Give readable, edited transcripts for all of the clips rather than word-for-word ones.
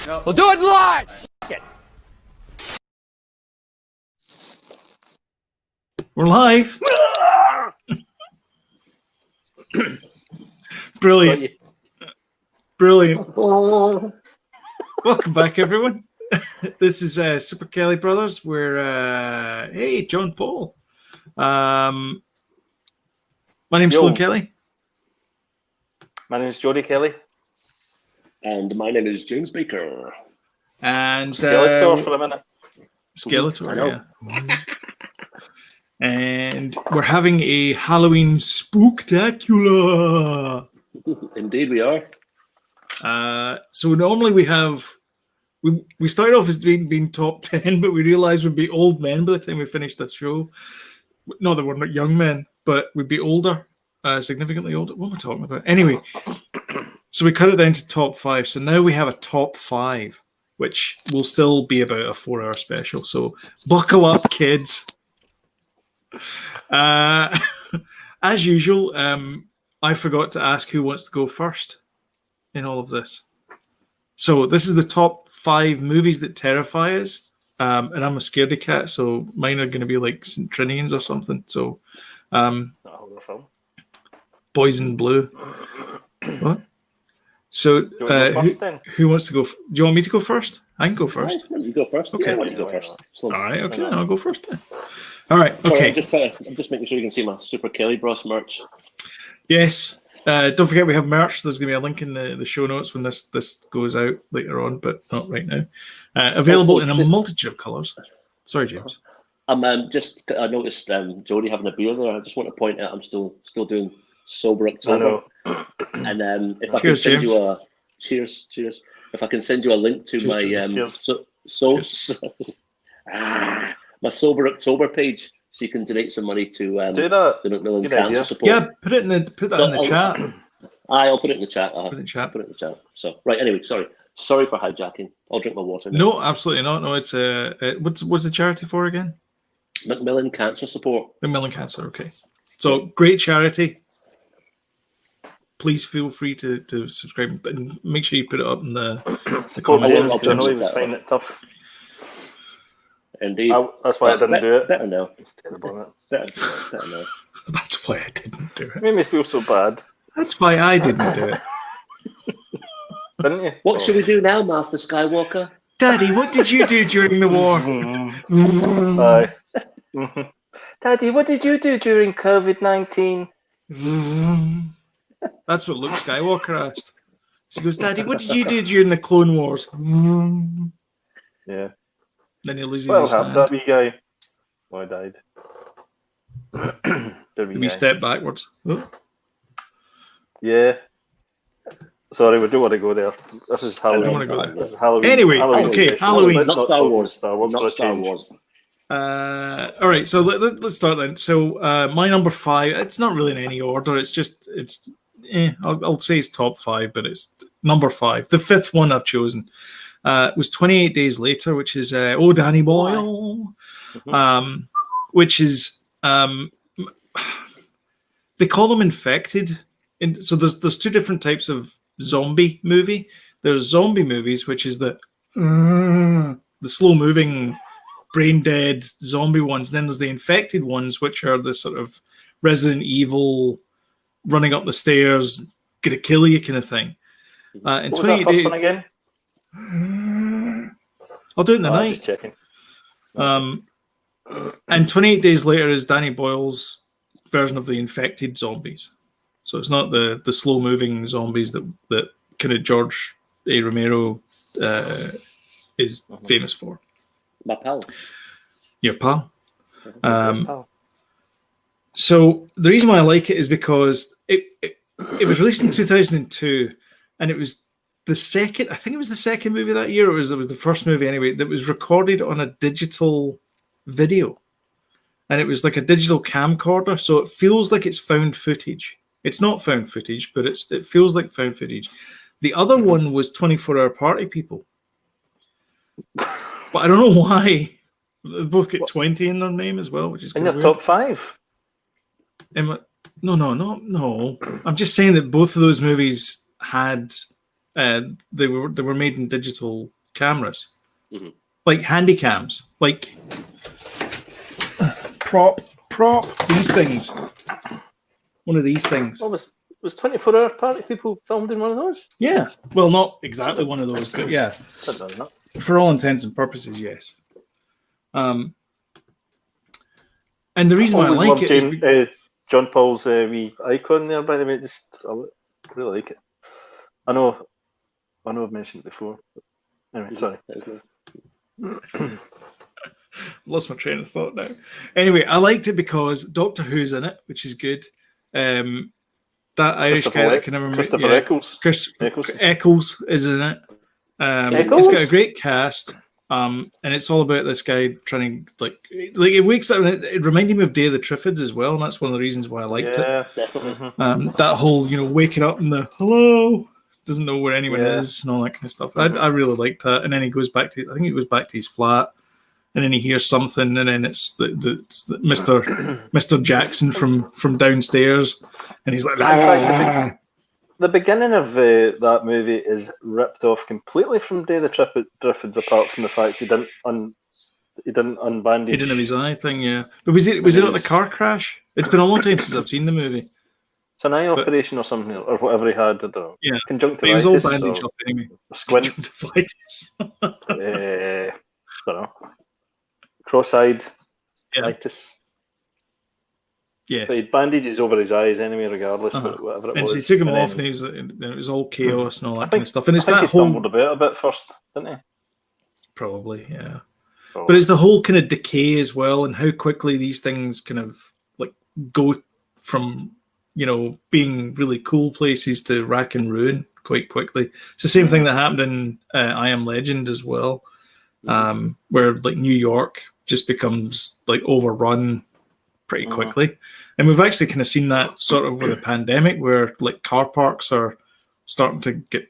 No. We'll do it live. F it. We're live. Brilliant. Brilliant. Welcome back, everyone. This is Super Kelly Brothers. We're hey, John Paul. My name's Sloan Kelly. My name is Jody Kelly. And my name is James Baker. And Skeletor for a minute. Skeletor, yeah. And we're having a Halloween spooktacular. Indeed, we are. So normally we started off as being top 10, but we realized we'd be old men by the time we finished the show. No, they were not young men, but we'd be older, significantly older. What am I talking about? Anyway, so we cut it down to top 5. So now we have a top 5, which will still be about a 4-hour special. So buckle up, kids. As usual, I forgot to ask who wants to go first in all of this. So this is the top 5 movies that terrify us. And I'm a scaredy cat, so mine are going to be like St. Trinians or something. So, Boys in Blue. What? So, who wants to go? Do you want me to go first? I can go first. You go first. Okay. Yeah, why don't you go first? All right. Okay, I'll go first then. All right. Okay. I'm just making sure you can see my Super Kelly Bros merch. Yes. Don't forget we have merch. There's going to be a link in the show notes when this goes out later on, but not right now. Available in a multitude of colours. Sorry, James. I noticed Jody having a beer there. I just want to point out I'm still doing Sober October. And if I can send you a cheers. If I can send you a link to my my Sober October page, so you can donate some money to the Macmillan Cancer Support. Yeah, put that in the chat. I'll put it in the chat. Put it in the chat. So right, anyway, sorry for hijacking. I'll drink my water now. No, absolutely not. No, it's what's the charity for again? Macmillan Cancer Support. Macmillan Cancer. Okay, so great charity. Please feel free to subscribe and make sure you put it up in the comments. I know he was finding it tough. Indeed. That's why I didn't do it. Better now. It's terrible, Better now. That's why I didn't do it. It made me feel so bad. That's why I didn't do it. Didn't you? What should we do now, Master Skywalker? Daddy, what did you do during the war? Daddy, what did you do during COVID-19? That's what Luke Skywalker asked. So he goes, Daddy, what did you do during the Clone Wars? Yeah. Then he loses Well, his hand. that wee guy. Oh, I died. We step backwards. Oh. Yeah. Sorry, we don't want to go there. This is Halloween. I don't want to go there. This is Halloween. Anyway, okay, Halloween. Not Star Wars. Star Wars. Not Star Wars. All right, so let's start then. So my number 5. It's not really in any order. I'll say it's top 5, but it's number 5. The 5th one I've chosen was 28 Days Later, which is Danny Boyle, which is they call them infected. So there's 2 different types of zombie movie. There's zombie movies, which is the slow moving, brain dead zombie ones. Then there's the infected ones, which are the sort of Resident Evil, running up the stairs, gonna kill you kind of thing. What was that first one again? I'll do it in the night. Just checking. And 28 Days Later is Danny Boyle's version of the infected zombies. So it's not the slow moving zombies that kind of George A. Romero is famous for. My pal. Your pal. So the reason why I like it is because it was released in 2002, and it was the second. I think it was the second movie that year. It was the first movie anyway that was recorded on a digital video, and it was like a digital camcorder. So it feels like it's found footage. It's not found footage, but it feels like found footage. The other one was 24-Hour Party People, but I don't know why. They both get 20 in their name as well, which is in kind your of weird. top 5. No. I'm just saying that both of those movies had they were made in digital cameras, like handy cams, like prop these things. One of these things. Well, was 24-hour party people filmed in one of those? Yeah. Well, not exactly one of those, but yeah. For all intents and purposes, yes. And the reason why I like it is John Paul's wee icon there, by the way. I really like it. I know I've mentioned it before. But anyway, sorry. Lost my train of thought now. Anyway, I liked it because Doctor Who's in it, which is good. That Irish guy that I can never remember. Christopher Eccles. Eccles is in it. It's got a great cast. And it's all about this guy trying to like it wakes up. And it reminded me of Day of the Triffids as well, and that's one of the reasons why I liked it. Definitely. That whole waking up and the hello, doesn't know where anyone is and all that kind of stuff. I really liked that. And then he goes back to he goes back to his flat. And then he hears something, and then it's the Mr. Jackson from downstairs, and he's like, The beginning of that movie is ripped off completely from Day of the Triffids, apart from the fact he didn't unbandage. He didn't have his eye thing, yeah. But was it at the car crash? It's been a long time since I've seen the movie. It's an eye operation or something, or whatever he had. I don't know. Yeah, conjunctivitis. But he was all bandaged up anyway. Squint. Conjunctivitis. I don't know. Cross-eyed itis. Yes. But he had bandages over his eyes anyway, regardless, whatever it was. And so he took him off, and it was all chaos and all that kind of stuff. And it's I think that he stumbled about a bit first, didn't he? Probably, yeah. But it's the whole kind of decay as well, and how quickly these things kind of like go from being really cool places to rack and ruin quite quickly. It's the same thing that happened in I Am Legend as well, where like New York just becomes like overrun pretty quickly. And we've actually kind of seen that sort of with the pandemic, where like car parks are starting to get,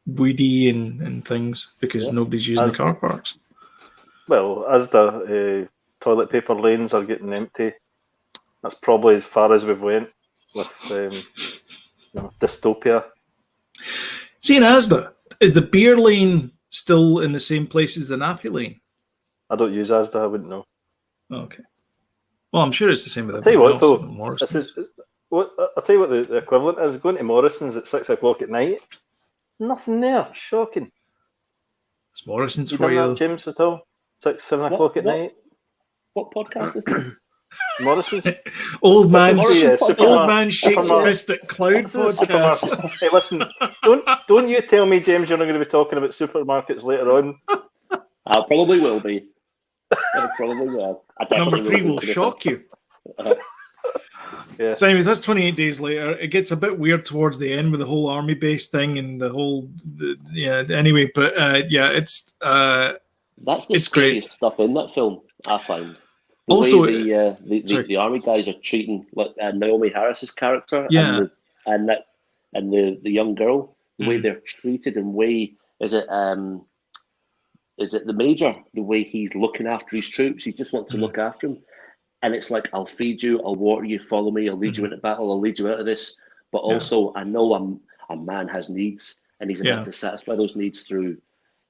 weedy and things because nobody's using the car parks. Well, as the toilet paper lanes are getting empty, that's probably as far as we've went with dystopia. See, in Asda, is the beer lane still in the same place as the nappy lane? I don't use Asda, I wouldn't know. Okay. Well, I'm sure it's the same with everything else. I'll tell you what the equivalent is. Going to Morrison's at 6 o'clock at night, nothing there. Shocking. It's Morrison's you for you, that, James, at all? 6, 7 o'clock at night? What podcast is this? Morrison's? Old man shakes wrist at Cloud podcast. Hey, listen, don't you tell me, James, you're not going to be talking about supermarkets later on. I probably will be. Probably will. Number 3 will shock you. Yeah. So anyways, that's 28 days later. It gets a bit weird towards the end with the whole army base thing and the whole anyway, but it's that's the scariest stuff in that film, I find. The also way the army guys are treating Naomi Harris's character and the young girl, the way they're treated, and is it the major, the way he's looking after his troops? He just wants to look after them. And it's like, I'll feed you, I'll water you, follow me, I'll lead you into battle, I'll lead you out of this. But also, I know a man has needs, and he's able to satisfy those needs through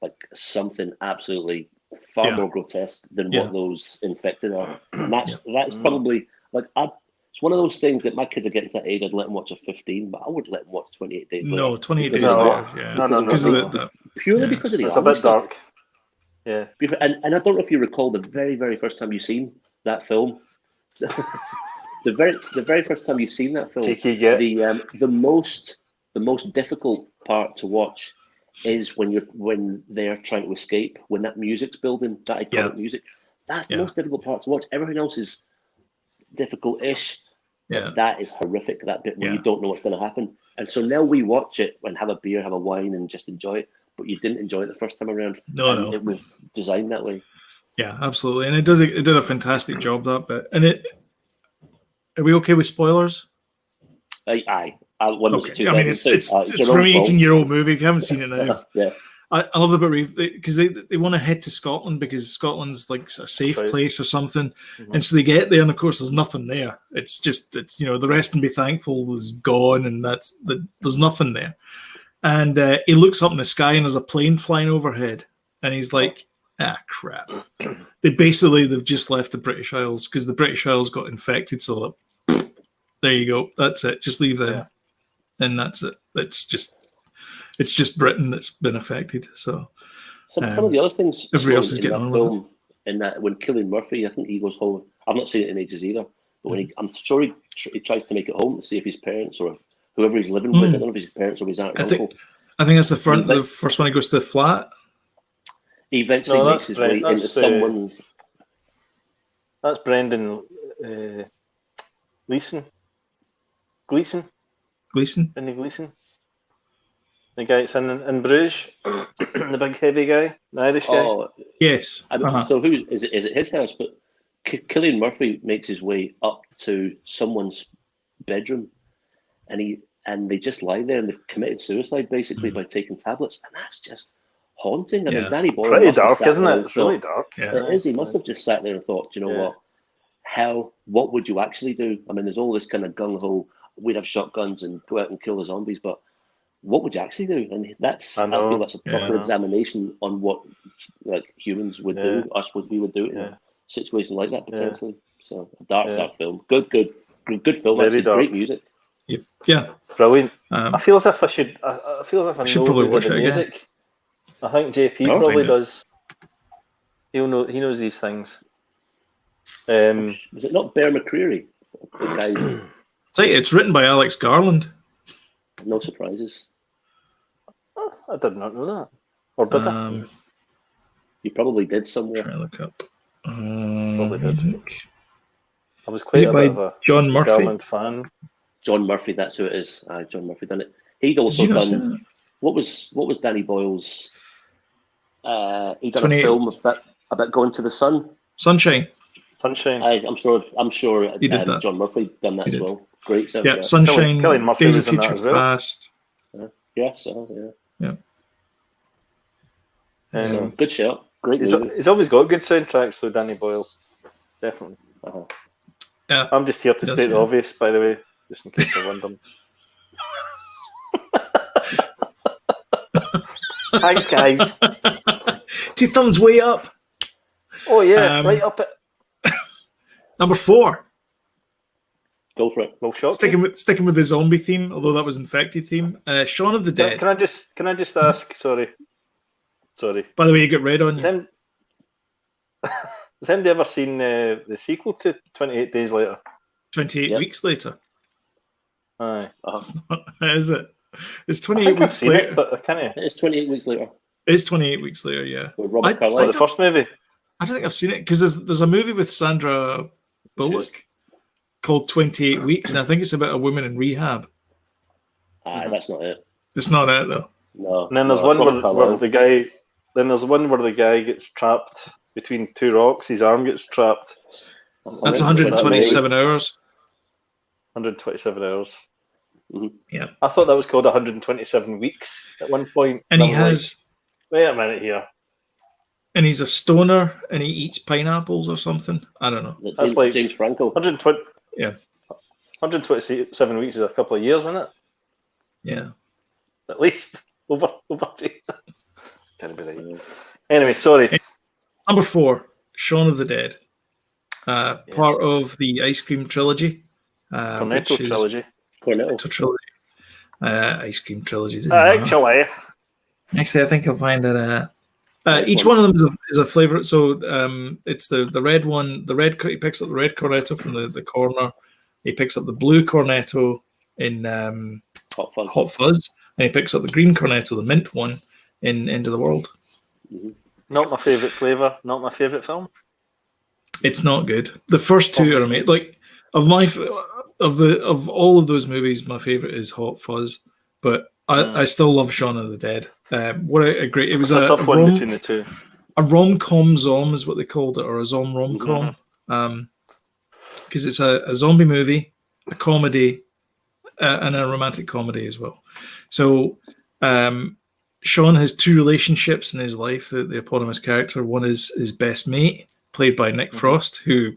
like something absolutely far more grotesque than what those infected are. And that's probably, like, it's one of those things that my kids are getting to that age, I'd let them watch at 15, but I would let them watch 28 Days Later. No, 28 Days Later, yeah. No. Purely because of the It's a bit dark. Yeah. And I don't know if you recall the very, very first time you seen that film. the very first time you've seen that film, the most difficult part to watch is when they're trying to escape, when that music's building, that iconic music. That's the most difficult part to watch. Everything else is difficult-ish. Yeah. That is horrific, that bit where you don't know what's going to happen. And so now we watch it and have a beer, have a wine, and just enjoy it. But you didn't enjoy it the first time around. No. It was designed that way. Yeah, absolutely. And it did a fantastic job, that bit. And are we okay with spoilers? Aye. Okay. I mean, it's from an 18-year-old movie. If you haven't seen it now. Yeah. I love the bit because they want to head to Scotland because Scotland's like a safe place or something, and so they get there, and of course there's nothing there. It's the rest and be thankful was gone, and there's nothing there. And he looks up in the sky, and there's a plane flying overhead, And he's like, crap. They've just left the British Isles because the British Isles got infected. So there you go. That's it. Just leave them. And that's it. It's just Britain that's been affected. So some of the other things everybody else is getting on with it. In that when Cillian Murphy, I think he goes home. I've not seen it in ages either. But when I'm sure he tries to make it home to see if his parents or if whoever he's living with, I don't know if his parents or his aunt or uncle. I think that's the first one he goes to the flat. He eventually makes his way into someone. That's Brendan Gleeson. Brendan Gleeson. The guy that's in Bruges, the big heavy guy, the Irish guy. Oh, yes. So who is it? Is it his house? But Cillian Murphy makes his way up to someone's bedroom, and they just lie there and they've committed suicide basically by taking tablets, and that's just haunting. I mean, Danny Boyle. Pretty dark, isn't it? It's really dark. Yeah. It is. He must have just sat there and thought, you know what? What would you actually do? I mean, there's all this kind of gung ho. We'd have shotguns and go out and kill the zombies, but what would you actually do? And I feel that's a proper examination on what like humans would do, we would do in a situation like that potentially. So a dark film. Good film. Very dark. Great music. Yeah. Brilliant. I feel as if I should. I feel as if I should know probably watch the music. Again. I think JP probably does. He knows these things. Was it not Bear McCreary? The guy. It's written by Alex Garland. No surprises. I did not know that. Or did I? You probably did somewhere. Try to look up. Probably did. Music. I was quite a bit of a John Murphy Garland fan. John Murphy, that's who it is. John Murphy done it. He'd also done. What was Danny Boyle's? He done a film about going to the sun. Sunshine. I'm sure. He did that. John Murphy done that as well. Great stuff. Yeah, Sunshine. Cillian Murphy Days was of in that Future as well. Past. Yes. Yeah. Good show. Great. He's always got good soundtracks, though. Danny Boyle, definitely. Yeah. I'm just here to state the obvious, by the way, just in case you're wondering. Thanks, guys. 2 thumbs way up. Oh yeah, right up it. Number 4. Go for it. Well, shot. Sticking with the zombie theme, although that was infected theme. Shaun of the Dead. Can I just ask? Sorry. By the way, you got red on you. Has anybody ever seen the sequel to 28 Days Later? 28 weeks later. Aye. It's not, is it? It's 28 weeks later. It, but I can't. It's 28 weeks later. It's 28 weeks later, yeah. With Robert Carlyle. The first movie? I don't think I've seen it because there's a movie with Sandra Bullock called 28 Weeks, and I think it's about a woman in rehab. That's not it. It's not it though. No. And then there's one where the guy. Then there's one where the guy gets trapped between 2 rocks. His arm gets trapped. That's 127 hours. 127 hours. Mm-hmm. Yeah. I thought that was called 127 weeks at one point. And he has. Wait a minute here. And he's a stoner, and he eats pineapples or something. I don't know. That's like James Franco. 120. Yeah. 127 weeks is a couple of years, isn't it? Yeah. At least over 2. Can't be right. Anyway, sorry. Number 4, Shaun of the Dead. Part of the Ice Cream trilogy. Cornetto trilogy. Cornetto trilogy. Ice Cream trilogy. Actually, I think I'll find that. Each one of them is a flavor. So it's the red one. He picks up the red cornetto from the corner. He picks up the blue cornetto in Hot Fuzz, and he picks up the green cornetto, the mint one, in End of the World. Mm-hmm. Not my favorite flavor. Not my favorite film. It's not good. The first 2 are amazing. Like of all of those movies, my favorite is Hot Fuzz, but I still love Shaun of the Dead. What a great! It was a tough one between the 2. A rom-com zom is what they called it, or a zom rom-com, because it's a zombie movie, a comedy, and a romantic comedy as well. So Shaun has 2 relationships in his life. The eponymous character. One is his best mate, played by Nick Frost, who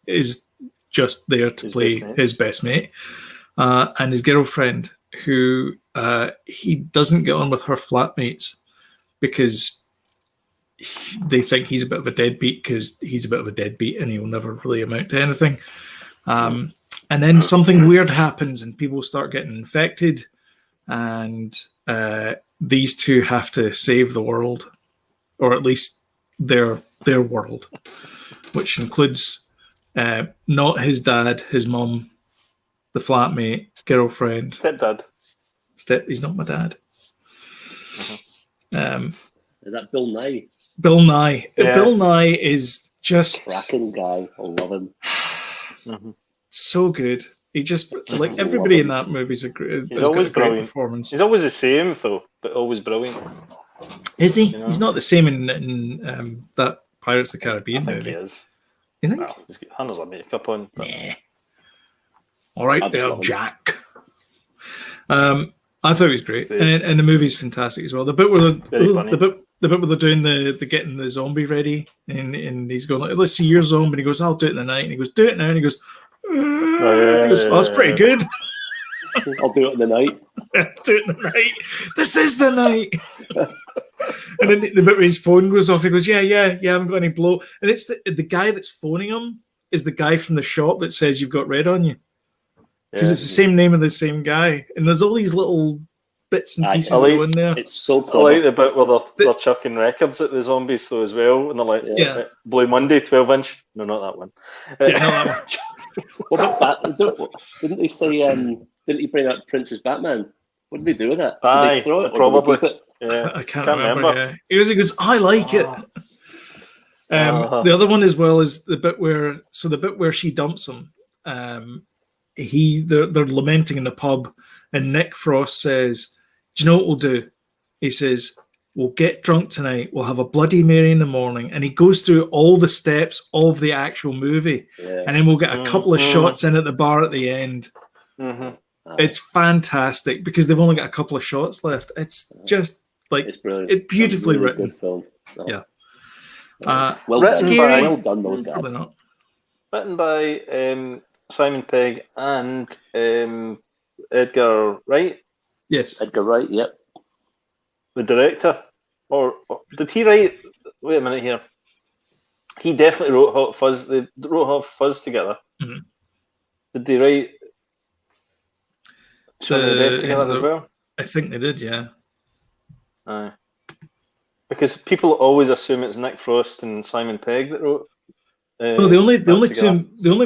is just there to play his best mate, and his girlfriend, who he doesn't get on with her flatmates because they think he's a bit of a deadbeat because he's a bit of a deadbeat and he'll never really amount to anything. And then something weird happens and people start getting infected, and these two have to save the world, or at least their world, which includes not his dad, his mum, the flatmate, girlfriend, stepdad. He's not my dad. Is that Bill Nye? Bill Nye. Yeah. Bill Nye is just Cracking guy. I love him. So good. He just like everybody in that movie's a great. He's always got a great brilliant. performance. He's always the same though, but always brilliant. Is he? You know? He's not the same in that Pirates of the Caribbean I think movie. he is. You think? Well, he's got hundreds of makeup on. But... Nah. All right, there, Absolutely. Jack. I thought he was great, and the movie's fantastic as well. The bit where the bit where they're doing the getting the zombie ready, and he's going like, "Let's see your zombie," and he goes, "I'll do it in the night," and he goes, "Do it now," and he goes, "That's pretty good." I'll do it in the night. Do it in the night. This is the night. And then the bit where his phone goes off, he goes, yeah, I haven't got any blow. And it's the guy that's phoning him is the guy from the shop that says you've got red on you. Because it's the same name of the same guy. And there's all these little bits and pieces that go in there. It's so cool. I like the bit where they're chucking records at the zombies though as well. And they're like, Blue Monday, 12-inch. No, not that one. Yeah, not that one. What about didn't they say, didn't he bring out Prince's Batman? What did they do with that? Aye, probably. Yeah, I can't remember. Yeah. He goes, I like it. The other one as well is the bit where she dumps him. They're lamenting in the pub, and Nick Frost says, "Do you know what we'll do?" He says, "We'll get drunk tonight. We'll have a Bloody Mary in the morning." And he goes through all the steps of the actual movie, and then we'll get a couple of shots in at the bar at the end. Mm-hmm. It's fantastic because they've only got a couple of shots left. It's just like it's beautifully really written. Good film. No. Yeah. Scary. Well done, those guys. Probably not. Written by Simon Pegg and Edgar Wright. Yes. Edgar Wright. Yep. The director, or did he write? Wait a minute here. He definitely wrote Hot Fuzz. They wrote Hot Fuzz together. Mm-hmm. Did they write Shaun of the Dead together as well? I think they did, yeah. Aye. Because people always assume it's Nick Frost and Simon Pegg that wrote. No, the only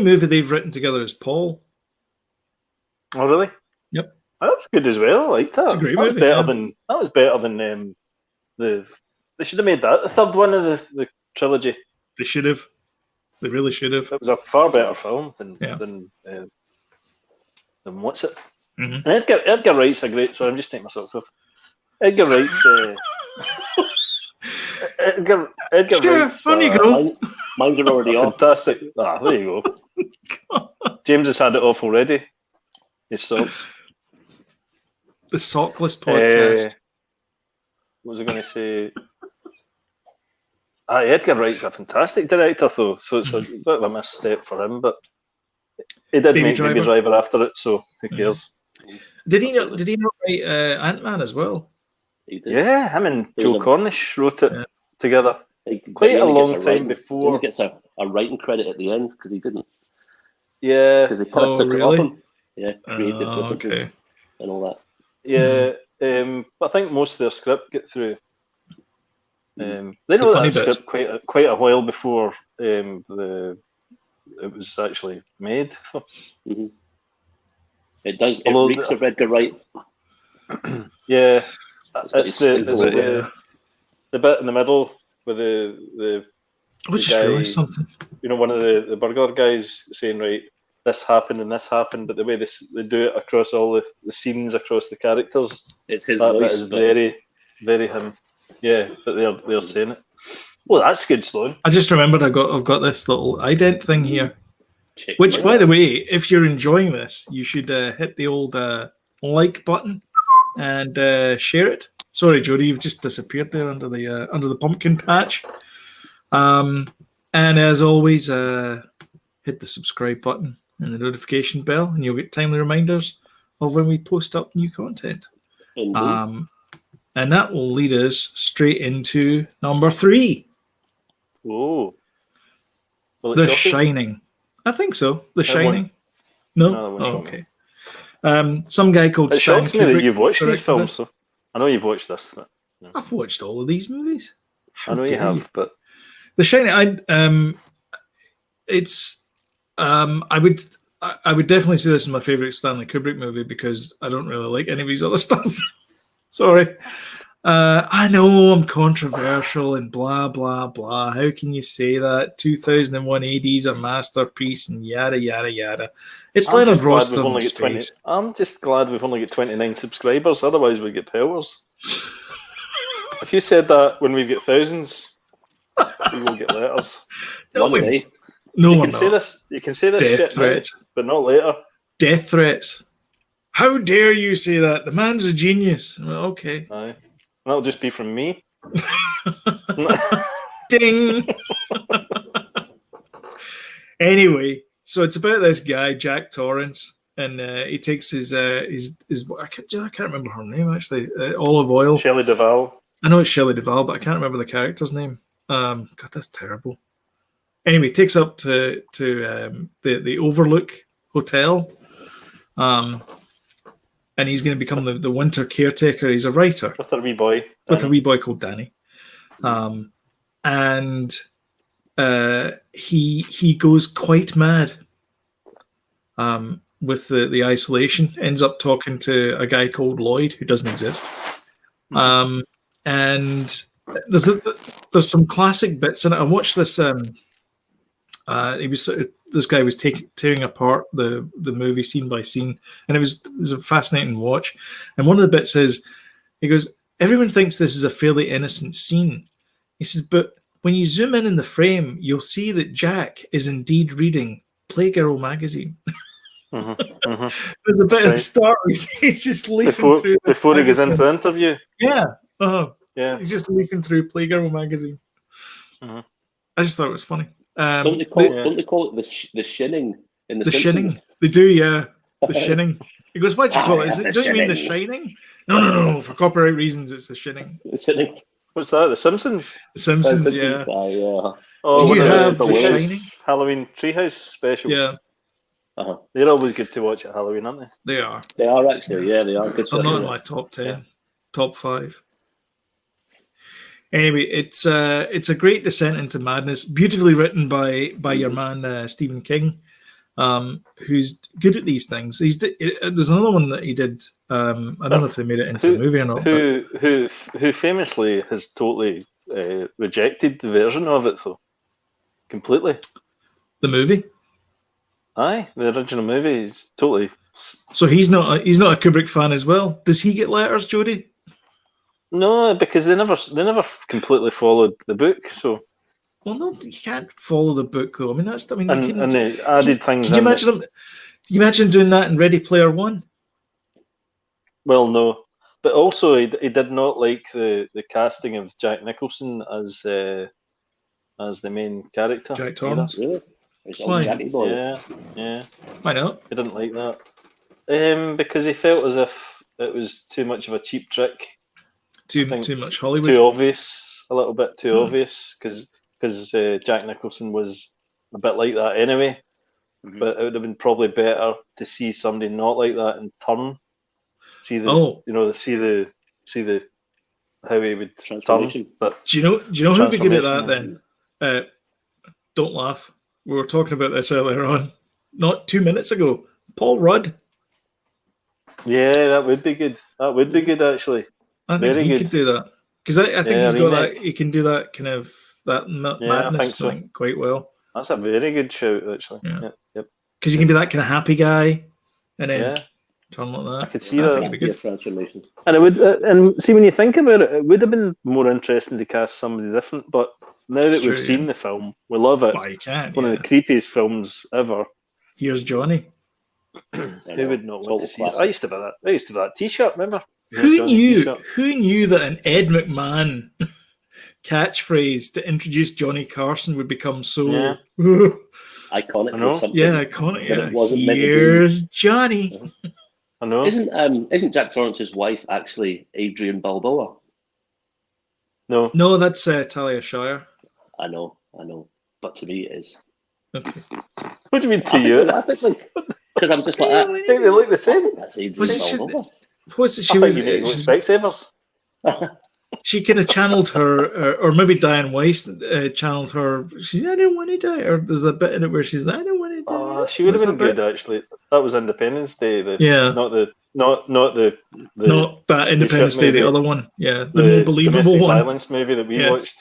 movie they've written together is Paul. Oh, really? Yep. Oh, that was good as well. I liked that. It's a great movie. That was better than the. They should have made that the third one of the trilogy. They should have. They really should have. It was a far better film than what's it? Mm-hmm. And Edgar Wright's a great. Sorry, I'm just taking my socks off. Edgar Wright's. Edgar Wright's. On you go. Mine's are already off. Fantastic. There you go. James has had it off already. His socks. The Sockless podcast. What was I going to say? Edgar Wright's a fantastic director, though, so it's a bit of a misstep for him, but he did make Baby Driver after it, so who cares? Did he not write Ant-Man as well? He did. Yeah, him and Joe Cornish wrote it together. Quite a long time before. He only gets a writing credit at the end because he didn't. Yeah. Because they kind of took it off him. Yeah, creative okay. And all that. Yeah, but I think most of their script get through. They wrote that script quite a while before it was actually made. Mm-hmm. It does. It reeks of Edgar Wright. Yeah, it's the bit in the middle with the which is really something. You know, one of the burglar guys saying, right, this happened and this happened, but the way they do it across all the scenes, across the characters, it's his voice. That is very, very him. Yeah, but they're saying it. Well, that's good, Sloan. I just remembered I've got this little ident thing here. Which, by the way, if you're enjoying this, you should hit the old like button and share it. Sorry, Jody, you've just disappeared there under the pumpkin patch. And as always, hit the subscribe button and the notification bell, and you'll get timely reminders of when we post up new content. And that will lead us straight into number 3. Oh. The Shining. I think so. The Shining. No? That won't okay. Some guy called Stan shocks me that Kubrick you've watched these films, this. though. I know you've watched this. But, yeah. I've watched all of these movies. I know you have, but The Shining. It's. I would definitely say this is my favorite Stanley Kubrick movie because I don't really like any of his other stuff. Sorry. I know I'm controversial and blah, blah, blah. How can you say that? 2001 AD is a masterpiece and yada, yada, yada. It's Leonard Rostand in space. I'm just glad we've only got 29 subscribers. Otherwise, we'd get powers. If you said that when we get thousands, we will get letters. No, you can say this Death shit threats. now, but not later. Death threats. How dare you say that? The man's a genius. Well, okay. Aye. That'll just be from me. Ding. Anyway, so it's about this guy, Jack Torrance, and he takes his I can't remember her name actually. Olive Oil. Shelley Duvall. I know it's Shelley Duvall, but I can't remember the character's name. God, that's terrible. Anyway, takes up to the Overlook Hotel, and he's going to become the winter caretaker. He's a writer with a wee boy. With a wee boy called Danny, and he goes quite mad. With the isolation, ends up talking to a guy called Lloyd who doesn't exist, and there's some classic bits in it. I watched this. This guy was tearing apart the movie scene by scene, and it was a fascinating watch. And one of the bits is, he goes, everyone thinks this is a fairly innocent scene. He says, but when you zoom in the frame, you'll see that Jack is indeed reading Playgirl magazine. There's a bit at the start where he's just leafing through before he goes into the interview. Yeah. Yeah. He's just leafing through Playgirl magazine. I just thought it was funny. Don't they call it the shinning in the Shining? They do, yeah. The Shining. He goes, why'd you call it? Don't you mean the Shining? No. For copyright reasons, it's the Shining. The Shining. What's that? The Simpsons? The Simpsons, yeah. Oh, do you have the Shining? Halloween Treehouse specials. Yeah. They're always good to watch at Halloween, aren't they? They are. They are actually, yeah, they are good. They're not in my top 10, top 5. Anyway, it's a great descent into madness, beautifully written by your man Stephen King, who's good at these things. There's another one that he did. I don't know if they made it into a movie or not. Who famously has totally rejected the version of it, though, completely. The movie. Aye, the original movie is totally. So he's not a Kubrick fan as well. Does he get letters, Jody? No, because they never completely followed the book. So. Well, no, you can't follow the book though. I mean, and they added things. Can you imagine doing that in Ready Player One? Well, no, but also he did not like the casting of Jack Nicholson as the main character. Jack Torrance. Really? Why? Yeah. Why not? He didn't like that. Because he felt as if it was too much of a cheap trick. Too much Hollywood. Too obvious, a little bit too obvious, because Jack Nicholson was a bit like that anyway. But it would have been probably better to see somebody not like that and turn. See the how he would turn. But do you know who'd be good at that then? Don't laugh. We were talking about this earlier on, not 2 minutes ago. Paul Rudd. Yeah, that would be good. That would be good, actually. I think he could do that because I think he's got that. He can do that kind of madness I think so. Quite well. That's a very good shout, actually. Yeah. Yep. Because he can be that kind of happy guy, and then turn like that. I could see that. That'd be a transformation. And it would, and see when you think about it, it would have been more interesting to cast somebody different. But now that we've seen the film, we love it. Well, you can't. One of the creepiest films ever. Here's Johnny. Who would not want to see it? I used to have that T-shirt. Remember? Who knew that an Ed McMahon catchphrase to introduce Johnny Carson would become so iconic? Iconic. Yeah. It wasn't Here's Johnny. I know. Isn't Jack Torrance's wife actually Adrian Balboa? No, that's Talia Shire. I know. But to me, it is. Okay. What do you mean to you? Because I'm just like that. I think they look the same. That's Adrian She was Specsavers. She kind of channeled her, or maybe Diane Weiss channeled her. She's, I don't want to die, or there's a bit in it where she's like, I don't want to die. She would have been good actually. That was Independence Day. Not that Independence Day, the other one. Yeah, the more believable domestic one. Violence movie that we watched.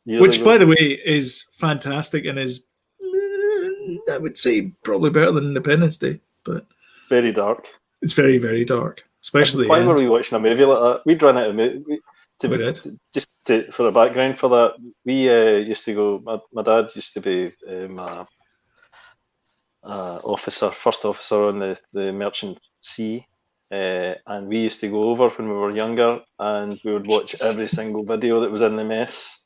Which, by the way, is fantastic and is, I would say, probably better than Independence Day, but very dark. It's very, very dark, especially. Why were we watching a movie like that? We'd run out of movie. For a background for that, we used to go. My dad used to be my first officer on the Merchant Sea, and we used to go over when we were younger, and we would watch every single video that was in the mess,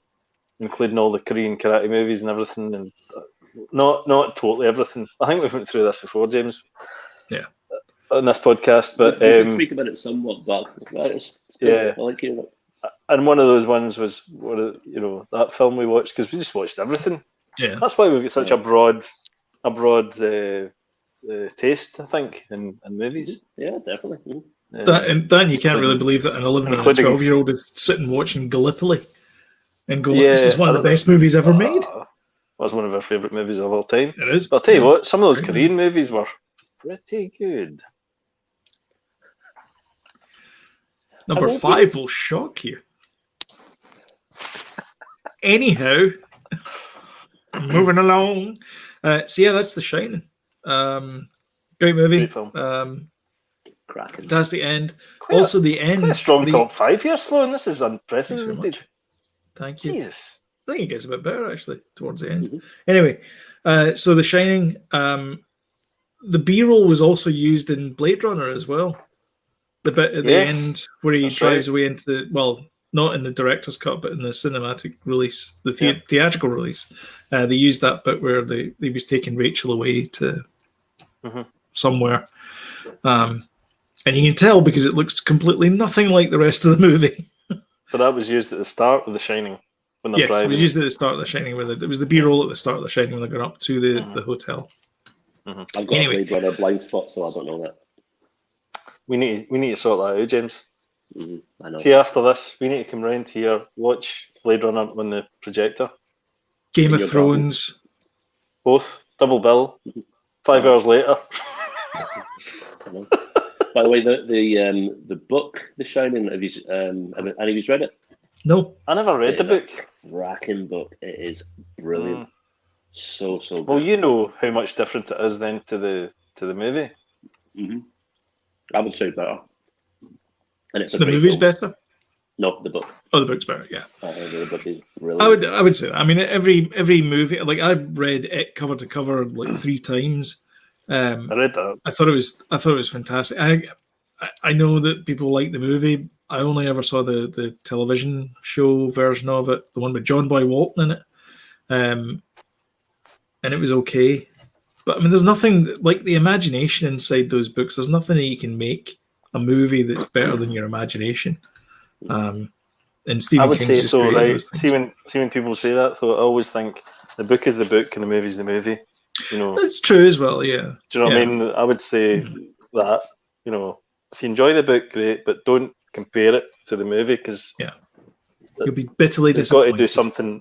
including all the Korean karate movies and everything, and not totally everything. I think we've went through this before, James. Yeah. On this podcast, but we can speak about it somewhat. But I like hearing it. And one of those ones was that film we watched, because we just watched everything. Yeah. That's why we've got such a broad taste, I think, in movies. Yeah, definitely. That you can't really believe that an 11 and a 12-year-old is sitting watching Gallipoli and going, this is one of the best movies ever made. That's one of our favourite movies of all time. It is. But I'll tell you what, some of those Korean movies were pretty good. Number 5 will shock you. Anyhow, moving along. So yeah, that's The Shining. Great movie. Great film. That's the end. Also, the end. A strong top 5 here, Sloan. This is unprecedented. Thank you. Jesus. I think it gets a bit better actually towards the end. Anyway, so The Shining. The B-roll was also used in Blade Runner as well. The bit at the end where he drives away into not in the director's cut, but in the cinematic release, the theatrical release, they used that bit where they was taking Rachel away to somewhere, and you can tell because it looks completely nothing like the rest of the movie. But that was used at the start of The Shining when they're driving. It was used at the start of The Shining. It was the B-roll at the start of The Shining when they're going up to the hotel. I've got a Blade Runner blind spot, so I don't know that. We need to sort that out, James. I know. See, after this, we need to come round here, watch Blade Runner on the projector. Game of Thrones. Both. Double bill. 5 hours later. By the way, the book, The Shining, have any of you read it? No. I never read the book. Cracking book. It is brilliant. So good. Well, you know how much different it is then to the movie. I would say better. And it's the movie's better? No, the book. Oh, the book's better, yeah. The book is brilliant. I would say that. I mean, every movie, like I read it cover to cover like 3 times. I read that. I thought it was fantastic. I know that people like the movie. I only ever saw the television show version of it, the one with John Boy Walton in it, and it was okay. But I mean, there's nothing like the imagination inside those books. There's nothing that you can make a movie that's better than your imagination. And Stephen I would King's say so, right? See when people say that, though, I always think the book is the book and the movie's the movie. You know, that's true as well. Yeah. Do you know what I mean? I would say that if you enjoy the book, great, but don't compare it to the movie because you'll be bitterly disappointed.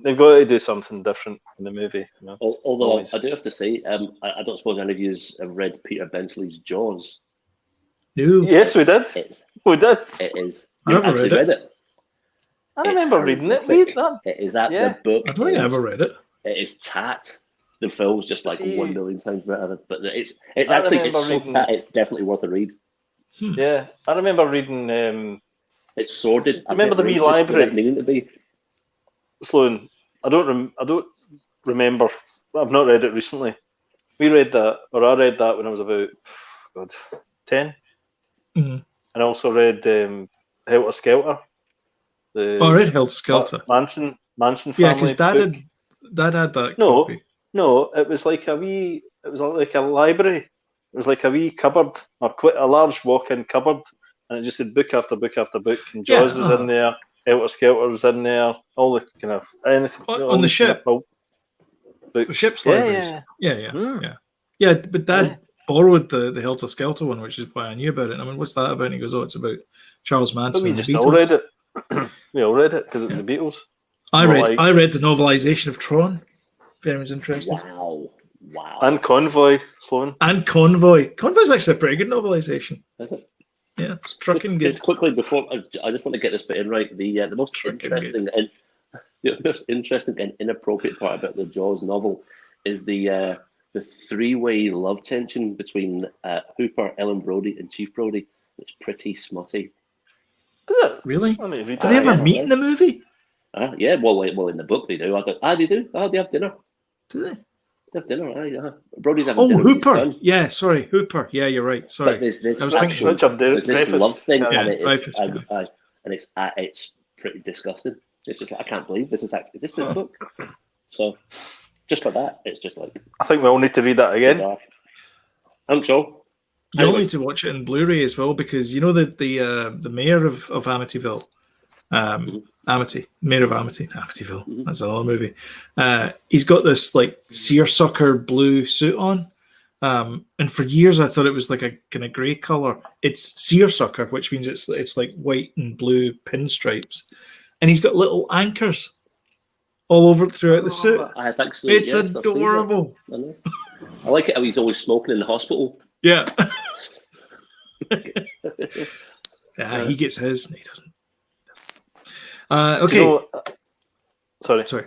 They've got to do something different in the movie. You know? Although I do have to say, I don't suppose any of you have read Peter Bensley's Jaws. No. Yes, we did. We did. It is. I never read it. I remember reading it. It is at the book. I don't think I ever read it. It is tat. The film's just like 1 million times better, but it's it's definitely worth a read. Yeah, I remember reading. It's sordid. I remember the wee library. Needing to be. Sloan, I don't remember. I've not read it recently. I read that when I was about 10. And I also read Helter Skelter. I read Helter Skelter. Manson family. Yeah, because Dad had that. Copy. No, it was like a wee. It was like a library. It was like a wee cupboard, or quite a large walk-in cupboard, and it just had book after book after book. And Jaws was in there, Helter Skelter was in there. All the kind of anything on the ship. The ship's libraries. Yeah. Yeah, but Dad borrowed the Helter Skelter one, which is why I knew about it. And I mean, what's that about? And he goes, "Oh, it's about Charles Manson." But we and just the Beatles. all read it. We all read it because it was the Beatles. I read the novelization of Tron. If anyone's interested. Wow. And Convoy, Sloan. And Convoy. Convoy's actually a pretty good novelization. Is it? Yeah, it's trucking good. Just quickly before, I just want to get this bit in right. The most interesting and inappropriate part about the Jaws novel is the three-way love tension between Hooper, Ellen Brody, and Chief Brody. It's pretty smutty. Is it? Really? Do they ever meet in the movie? Yeah, well, in the book they do. They do. They have dinner. Do they? They have dinner. Brody's having dinner. Hooper. Yeah, sorry, Hooper. Yeah, you're right. Sorry. But there's this love thing, and it's pretty disgusting. It's just like, I can't believe this is this book. So, just for that, it's just like. I think we all need to read that again. Bizarre. I'm sure. You all need to watch it in Blu-ray as well, because you know the mayor of Amityville, Mayor of Amityville. Mm-hmm. That's another movie. He's got this like seersucker blue suit on, and for years I thought it was like a kind of grey color. It's seersucker, which means it's like white and blue pinstripes, and he's got little anchors all over throughout the suit. It's adorable. I know. I like it how he's always smoking in the hospital. Yeah. He gets his, and he doesn't. Okay. Sorry.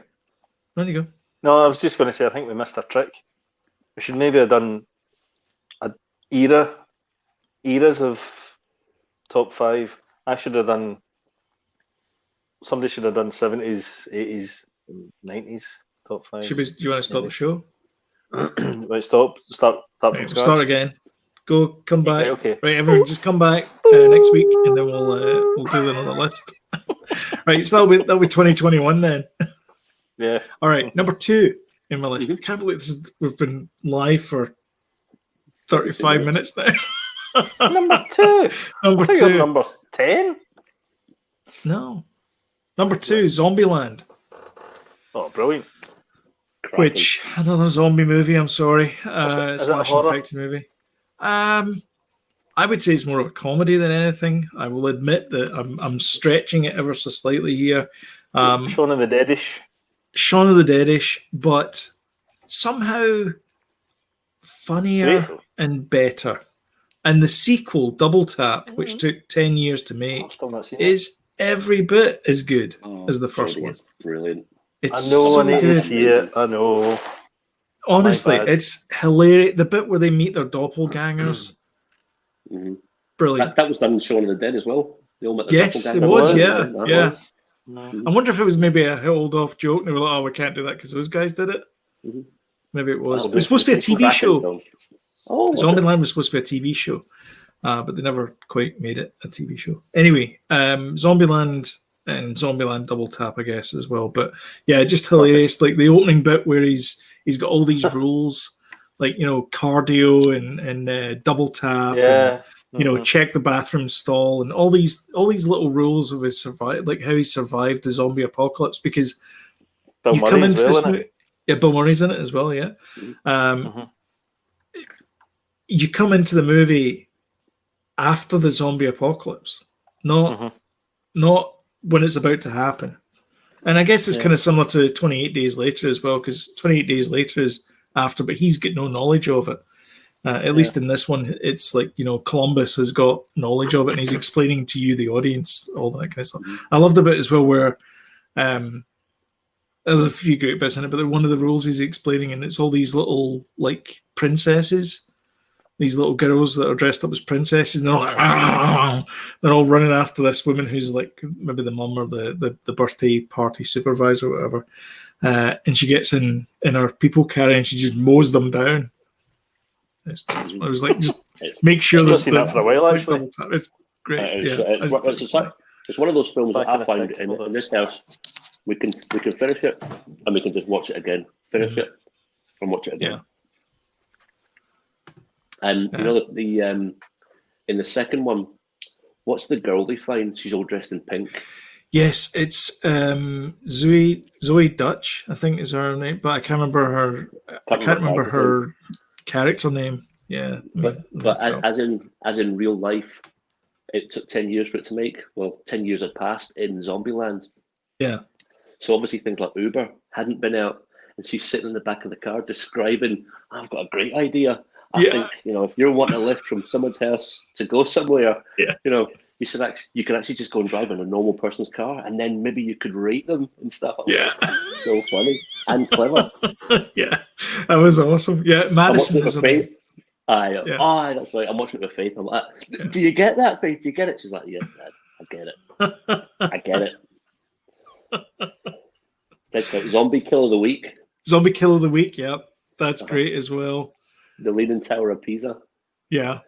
There you go. No, I was just going to say, I think we missed a trick. We should maybe have done eras of top 5. Somebody should have done 70s, 80s, and 90s top 5. Do you want to stop the show? Right, start from scratch. Start again. Come back. Okay. Right, everyone, just come back next week, and then we'll do another list. Right, so that'll be 2021 then. Yeah. All right, number 2 in my list. I can't believe we've been live for 35 minutes now. Number 2. Number 2. Number 10. No. Number 2, Zombieland. Oh, brilliant. Which, another zombie movie, I'm sorry. Is it a horror? Infected movie. I would say it's more of a comedy than anything. I will admit that I'm stretching it ever so slightly here. Shaun of the Deadish, but somehow funnier and better. And the sequel, Double Tap, which took 10 years to make, is every bit as good as the first one. It's brilliant. It's I know so I need good. to see it. I know. Honestly, it's hilarious. The bit where they meet their doppelgangers. Mm-hmm. Brilliant. That was done in Shaun of the Dead as well. They all met the yes, it was. Yeah. I wonder if it was maybe a hold off joke. And they were like, "Oh, we can't do that because those guys did it." Mm-hmm. Maybe it was. It was supposed to be a TV show. Zombieland was supposed to be a TV show, but they never quite made it a TV show. Anyway, Zombieland and Zombieland Double Tap, I guess, as well. But yeah, just hilarious. Like the opening bit where he's got all these rules, like cardio and double tap. Yeah. And, check the bathroom stall and all these little rules of his like how he survived the zombie apocalypse, because Bill come Murray's into well, this movie. Yeah, Bill Murray's in it as well. Yeah. You come into the movie after the zombie apocalypse, not when it's about to happen. And I guess it's kind of similar to 28 Days Later as well, because 28 Days Later is after, but he's got no knowledge of it. At least in this one, it's like, Columbus has got knowledge of it, and he's explaining to you, the audience, all that kind of stuff. I loved the bit as well where there's a few great bits in it, but one of the rules he's explaining, and it's all these little, like, princesses, these little girls that are dressed up as princesses, and they're all like, they're all running after this woman who's like maybe the mum or the birthday party supervisor or whatever. And she gets in her people carrier and she just mows them down. I was like, just make sure that for a while, actually. It's great. It's one of those films that I find in this house we can finish it and we can just watch it again. Finish it and watch it again. Yeah. And in the second one, what's the girl they find? She's all dressed in pink. Yes, it's Zoe Dutch, I think is her name, but I can't remember her. I can't remember her character name. Yeah, but as in real life, it took 10 years for it to make. Well, 10 years had passed in Zombieland. Yeah. So obviously things like Uber hadn't been out, and she's sitting in the back of the car describing, "I've got a great idea. I think if you're wanting a lift from someone's house to go somewhere, you could actually just go and drive in a normal person's car, and then maybe you could rate them and stuff." So funny and clever. Yeah, that was awesome. Yeah, Madison is Faith. That's right. I'm watching it with Faith. I'm like, "Do you get that, Faith? Do you get it?" She's like, "Yes, Dad, I get it. I get it." That's like Zombie Kill of the Week. Zombie Kill of the Week. Yeah, that's great as well. The Leaning Tower of Pisa. Yeah.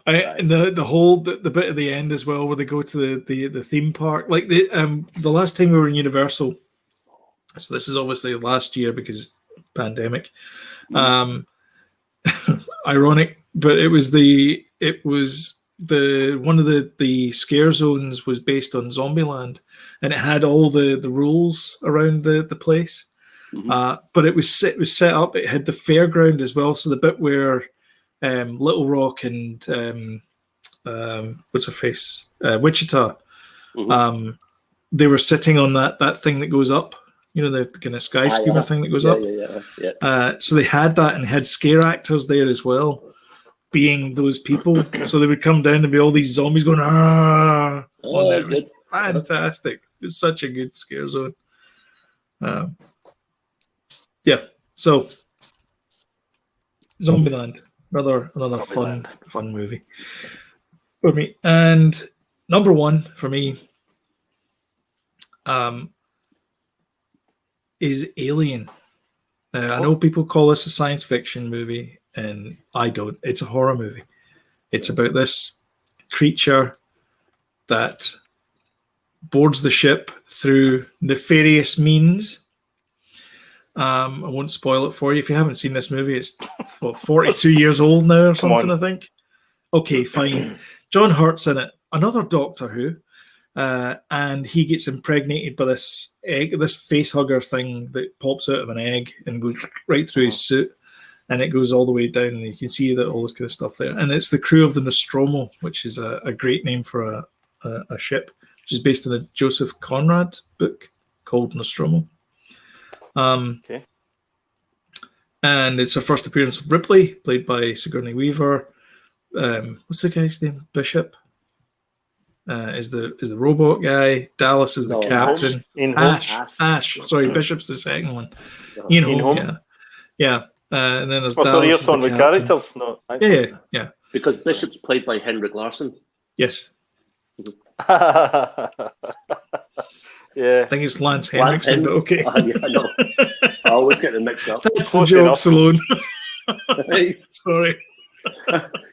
And the whole the bit at the end as well, where they go to the theme park, like the last time we were in Universal. So this is obviously last year because pandemic. Ironic, but it was the one of the scare zones was based on Zombieland, and it had all the rules around the place. But it was set up. It had the fairground as well. So the bit where Little Rock and what's her face, Wichita, they were sitting on that thing that goes up. The kind of skyscraper thing that goes up. Yeah. So they had that, and had scare actors there as well, being those people. So they would come down and be all these zombies going, "Ah!" It was fantastic. It was such a good scare zone. So Zombieland, another fun movie for me. And number one for me is Alien. I know people call this a science fiction movie, and I don't. It's a horror movie. It's about this creature that boards the ship through nefarious means. I won't spoil it for you. If you haven't seen this movie, it's 42 years old now or something, I think. Okay, fine. John Hurt's in it. Another Doctor Who. And he gets impregnated by this egg, this face hugger thing that pops out of an egg and goes right through his suit, and it goes all the way down, and you can see that all this kind of stuff there. And it's the crew of the Nostromo, which is a great name for a ship, which is based on a Joseph Conrad book called Nostromo. And it's a first appearance of Ripley, played by Sigourney Weaver. What's the guy's name? Bishop. Is the robot guy. Dallas is the captain. Ash. Sorry, Bishop's the second one. Ian Holm. Yeah. And then there's Dallas. So you're with characters? No. Yeah. Because Bishop's played by Henrik Larsson. Yes. Yeah. I think it's Lance Henriksen, but okay. I know. I always get them mixed up. That's the joke, Sloan. Sorry.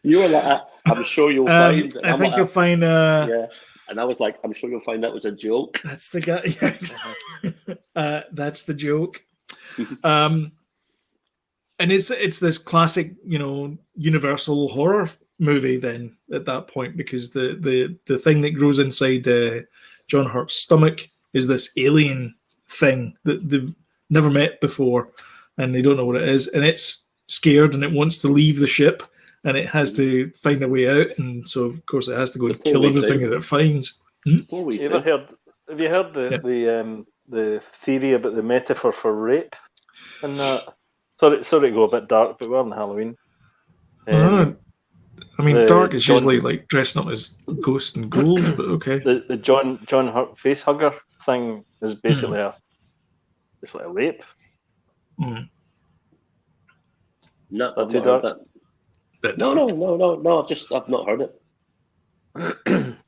You were like, "I'm sure you'll find." I think you'll find. Yeah, and I was like, "I'm sure you'll find that was a joke." That's the guy. Yeah, exactly. That's the joke. And it's this classic, universal horror movie. Then at that point, because the thing that grows inside John Hurt's stomach is this alien thing that they've never met before, and they don't know what it is, and it's scared and it wants to leave the ship. And it has to find a way out, and so of course it has to go and kill everything that it finds. Have you heard the theory about the metaphor for rape? And sorry to go a bit dark, but we're on Halloween. Dark is usually like dressing up as ghosts and ghouls, but okay. The John Hurt face hugger thing is basically it's like a rape. No, that's too dark. No. I've not heard it.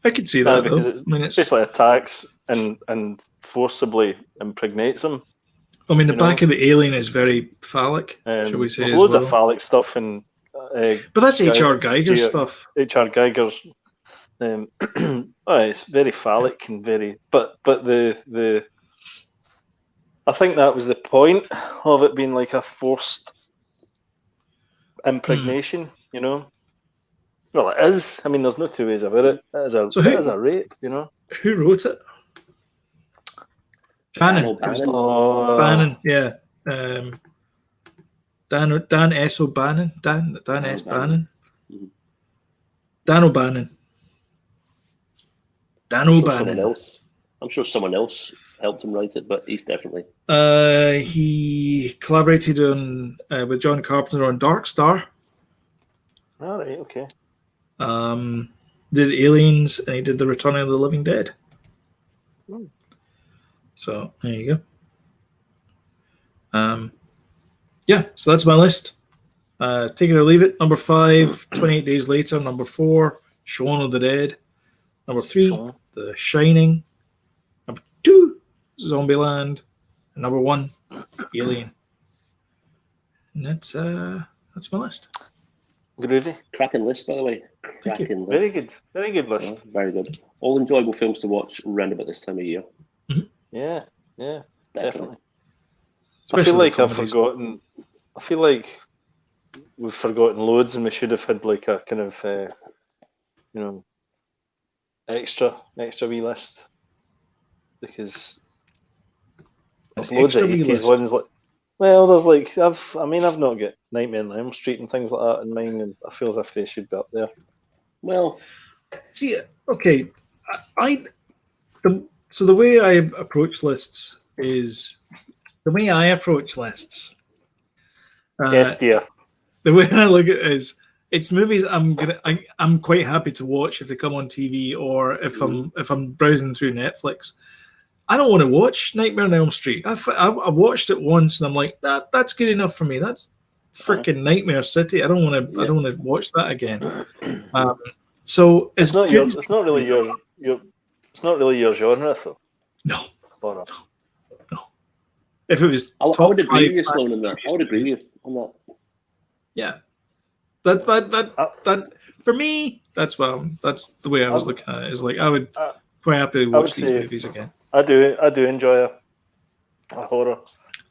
I could see that because though. It's basically attacks and forcibly impregnates him. The back of the alien is very phallic, shall we say? There's loads of phallic stuff, and but that's H.R. Geiger's stuff. H.R. Geiger's. It's very phallic and very, but the. I think that was the point of it being like a forced impregnation, Well, it is. There's no two ways about it. It is a rape, Who wrote it? Bannon. Bannon. Bannon, yeah. Dan S. O'Bannon. Dan S. Bannon. Mm-hmm. Dan O'Bannon. Dan O'Bannon. I'm sure someone else helped him write it, but he's definitely. He collaborated on with John Carpenter on Dark Star. All right, okay. Did Aliens, and he did The Return of the Living Dead. Hmm. So there you go. Yeah, so that's my list. Take it or leave it. Number 5, 28 Days Later. Number 4, Shaun of the Dead. Number 3, The Shining. Number 2, Zombieland. And number 1, Alien. And that's my list. Groovy. Cracking list, by the way. Cracking list. Very good list. Yeah, very good. All enjoyable films to watch around about this time of year. Mm-hmm. Yeah, definitely. Especially I feel like I've forgotten. I feel like we've forgotten loads, and we should have had like a kind of, extra wee list, because there's loads of 80s ones. Like, well, there's like I've not got Nightmare on Elm Street and things like that in mind, and I feel as if they should be up there. Well, see, okay, so the way I approach lists is Yes, dear. The way I look at it is, it's movies I'm quite happy to watch if they come on TV, or if I'm browsing through Netflix. I don't want to watch Nightmare on Elm Street. I watched it once and I'm like, that's good enough for me. That's freaking Nightmare City. I don't want to watch that again. So it's not really your genre, though. No. Horror. No. If it was, I would agree with you, Sloan, on that. I would agree with you on that. Yeah. That for me, that's the way I was looking at it. Is like I would quite happily watch these movies again. I do enjoy a horror.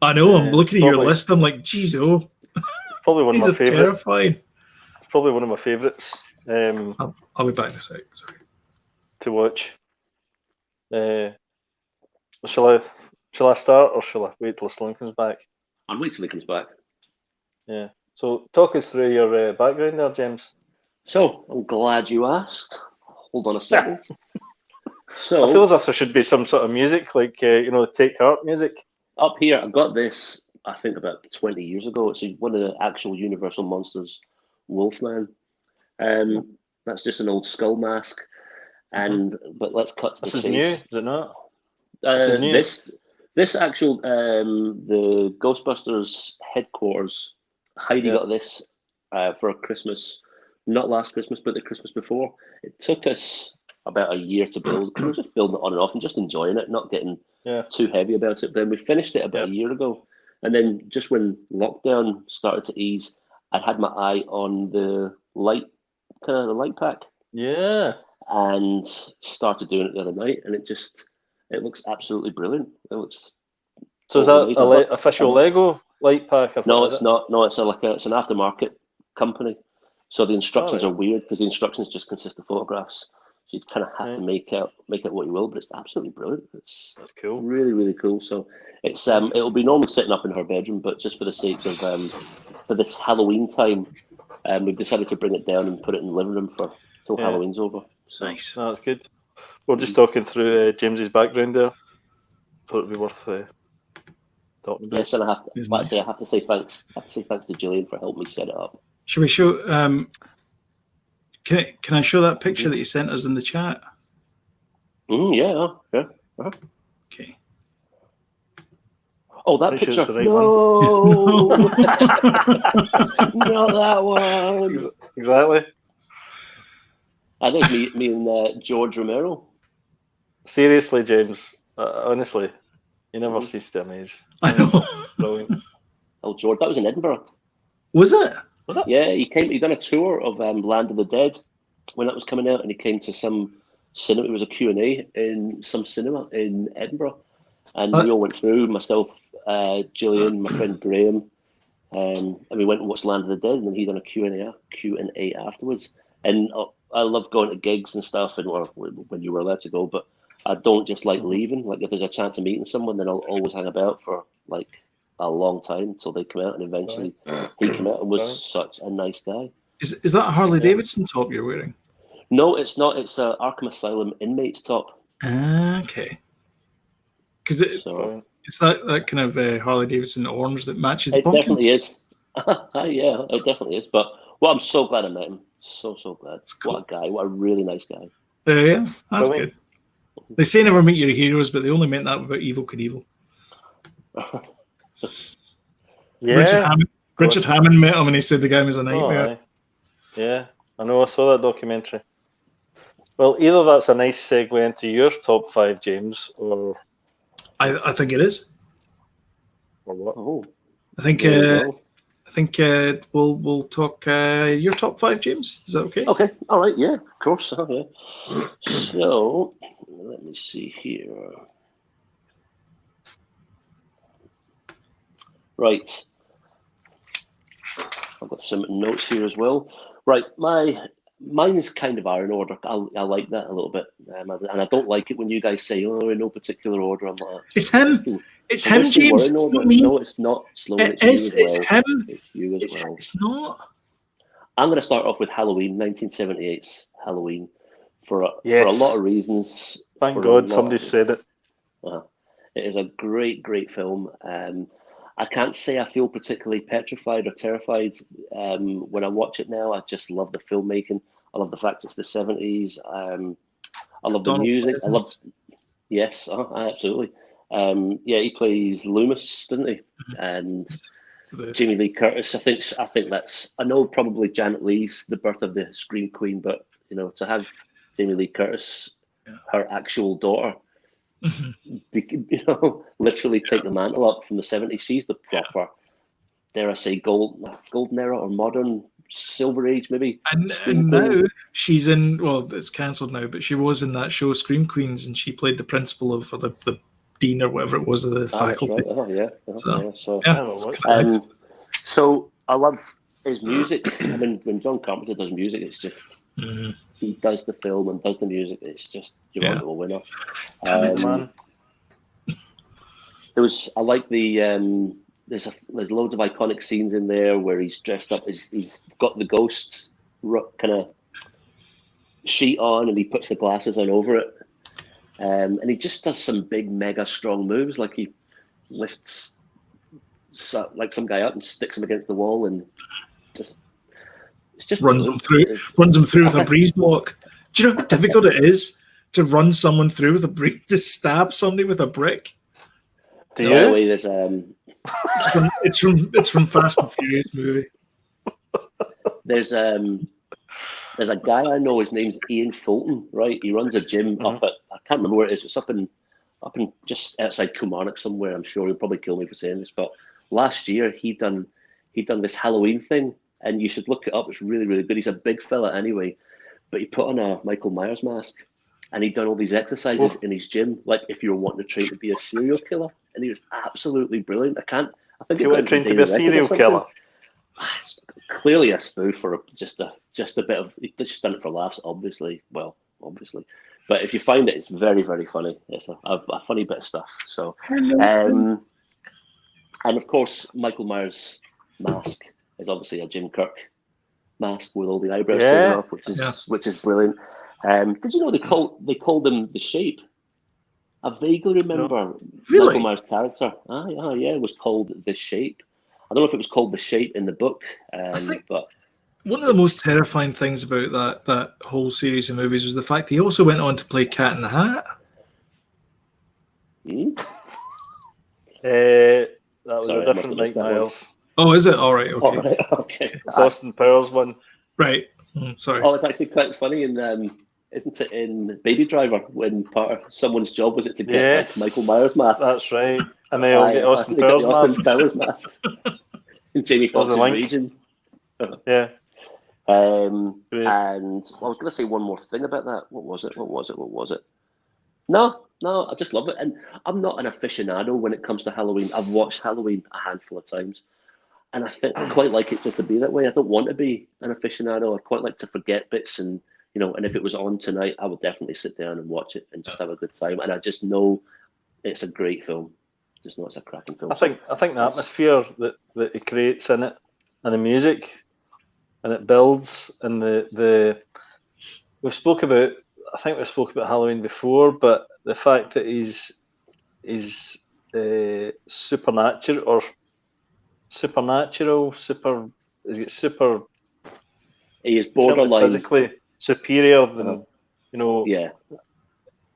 I know. I'm looking at your list. I'm like, geez, probably one of my favorites. Terrifying. It's probably one of my favorites. I'll be back in a sec. Sorry. To watch. Shall I start, or shall I wait till Sloan comes back? I'll wait till he comes back. Yeah. So talk us through your background there, James. So I'm glad you asked. Hold on a second. So I feel as if there should be some sort of music, like Take Heart music. Up here, I got this, I think, about 20 years ago. It's one of the actual Universal monsters, Wolfman. That's just an old skull mask. But let's cut to the chase. This is new, is it not? This actual the Ghostbusters headquarters. Heidi got this for Christmas, not last Christmas, but the Christmas before. It took us about a year to build. We were just building it on and off and just enjoying it, not getting too heavy about it. Then we finished it about a year ago, and then just when lockdown started to ease, I'd had my eye on the light pack. Yeah. And started doing it the other night, and it looks absolutely brilliant. It looks. So is that official Lego light pack? No, it's not. No, it's it's an aftermarket company. So the instructions are weird, because the instructions just consist of photographs. So you kind of have to make it what you will, but it's absolutely brilliant. That's cool. Really, really cool. So it's it'll be normally sitting up in her bedroom, but just for the sake of for this Halloween time, we've decided to bring it down and put it in the living room till Halloween's over. So. Nice. That's good. We're just talking through James's background there. Thought it'd be worth talking about. Yes, and I have to say thanks. I have to say thanks to Gillian for helping me set it up. Should we show? Can I show that picture that you sent us in the chat? Yeah. Uh-huh. Okay. Oh, that picture! No, not that one. Exactly. I think me and George Romero. Seriously, James. Honestly, you never cease to amaze. I know. Brilliant. Oh, George, that was in Edinburgh. Was it? Yeah, he done a tour of Land of the Dead when that was coming out, and he came to some cinema. It was a Q&A in some cinema in Edinburgh, and we all went through. Myself, Gillian, my friend Graham, and we went and watched Land of the Dead, and then he done a Q&A afterwards. And I love going to gigs and stuff, and when you were allowed to go, but I don't just like leaving. Like if there's a chance of meeting someone, then I'll always hang about for like a long time until they come out, and eventually he came out and was such a nice guy. Is that a Harley Davidson top you're wearing? No, it's not. It's a Arkham Asylum inmate's top. Okay. Because it's that kind of Harley Davidson orange that matches the pumpkins. Definitely is. Yeah, it definitely is. But I'm so glad I met him. So glad. Cool. What a guy. What a really nice guy. Yeah, that's good. They say never meet your heroes, but they only meant that about Evel Knievel. Yeah. Richard Hammond met him and he said the guy was a nightmare. Yeah, I know. I saw that documentary. Well, either that's a nice segue into your top 5, James, or I think it is. Or what? Oh, I think we'll talk your top 5, James. Is that okay? Okay. All right. Yeah. Of course. Okay. So let me see here. Right. I've got some notes here as well. Right. Mine is kind of in order. I like that a little bit, and I don't like it when you guys say, "Oh, in no particular order." I'm like, it's him. It's him, James. It's not me. No, it's not. Sloan, it's him. It's you as well. It's not. I'm going to start off with Halloween, 1978's Halloween, for a lot of reasons. Thank God somebody said it. It is a great film. I can't say I feel particularly petrified or terrified when I watch it now. I just love the filmmaking. I love the fact it's the 70s. I love the music. Yes, absolutely. He plays Loomis, doesn't he? And Jamie Lee Curtis. I think that's. I know probably Janet Leigh's the birth of the Scream Queen, but to have Jamie Lee Curtis, her actual daughter, literally take the mantle up from the 70s. She's the proper, dare I say, golden era or modern silver age, maybe. And now she's in. Well, it's cancelled now, but she was in that show Scream Queens, and she played the principal of the dean or whatever it was of the faculty. Right. So I love his music. I mean, when John Carpenter does music, it's just he does the film and does the music. It's just you're onto a winner. I like the there's loads of iconic scenes in there where he's dressed up. He's got the ghost kind of sheet on, and he puts the glasses on over it. And he just does some big, mega strong moves, like he lifts like some guy up and sticks him against the wall, and just runs him through with a breeze block. Do you know how difficult it is to run someone through with a breeze, to stab somebody with a brick? Do you? It's from Fast and Furious movie. There's a guy I know. His name's Ian Fulton. Right, he runs a gym up at, I can't remember where it is. It's up in just outside Kilmarnock somewhere. I'm sure he'll probably kill me for saying this, but last year he done this Halloween thing, and you should look it up. It's really, really good. He's a big fella anyway, but he put on a Michael Myers mask, and he'd done all these exercises in his gym, like if you were wanting to train to be a serial killer, and he was absolutely brilliant. I think you want to train to be a serial killer. It's clearly a spoof or just a bit of. He just done it for laughs, obviously. Well, obviously, but if you find it, it's very, very funny. It's a funny bit of stuff. So, and of course, Michael Myers' mask is obviously a Jim Kirk mask with all the eyebrows taken off, which is brilliant. Did you know they called him the Shape? I vaguely remember Michael Myers' character. It was called the Shape. I don't know if it was called the Shape in the book, but one of the most terrifying things about that whole series of movies was the fact he also went on to play Cat in the Hat. That was a different Mike Myers. Oh, is it? All right. Okay. All right, okay. It's Austin Powers one. Right. Sorry. Oh, it's actually quite funny, and isn't it in Baby Driver when part of someone's job was it to get Michael Myers mask? That's right. And they all get Austin Powers mask. And Jamie Foxx's region. Yeah. And I was going to say one more thing about that. What was it? No, I just love it. And I'm not an aficionado when it comes to Halloween. I've watched Halloween a handful of times. And I think I quite like it just to be that way. I don't want to be an aficionado. I quite like to forget bits and you know, and if it was on tonight, I would definitely sit down and watch it and just have a good time. And I just know it's a great film. Just know it's a cracking film. I think the atmosphere that it creates in it, and the music, and it builds, and we spoke about Halloween before, but the fact that he's supernatural, he is borderline physically superior than yeah,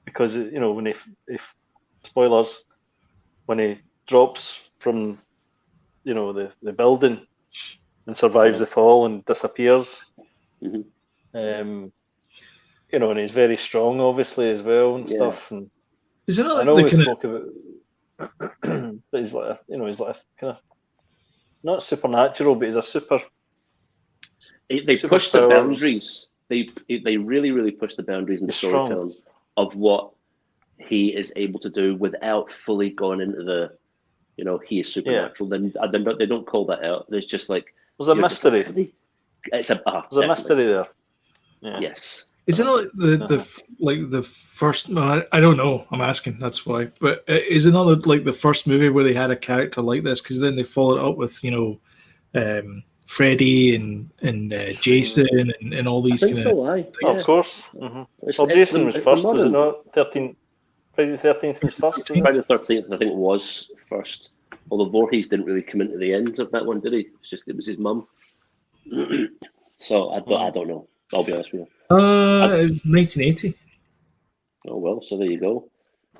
because when if spoilers, when he drops from the building and survives the fall and disappears, and he's very strong obviously as well and stuff. And is it I know we spoke about that he's like he's like a kind of not supernatural, but he's a super. They push the boundaries. They really, really push the boundaries in the storytelling of what he is able to do without fully going into the, he is supernatural. Yeah. Then they don't call that out. There's just like there's a mystery. There's a mystery there. Yeah. Yes. Is it not the first? I don't know. I'm asking. That's why. But is it not like the first movie where they had a character like this? Because then they followed it up with Freddy and Jason and all these kind of. Of course. Mm-hmm. Well, Jason was first, was it not? Friday the 13th was first. Friday the 13th, I think, was first. Although Voorhees didn't really come into the end of that one, did he? It was his mum. So I don't know. I'll be honest with you. 1980. Oh well, so there you go.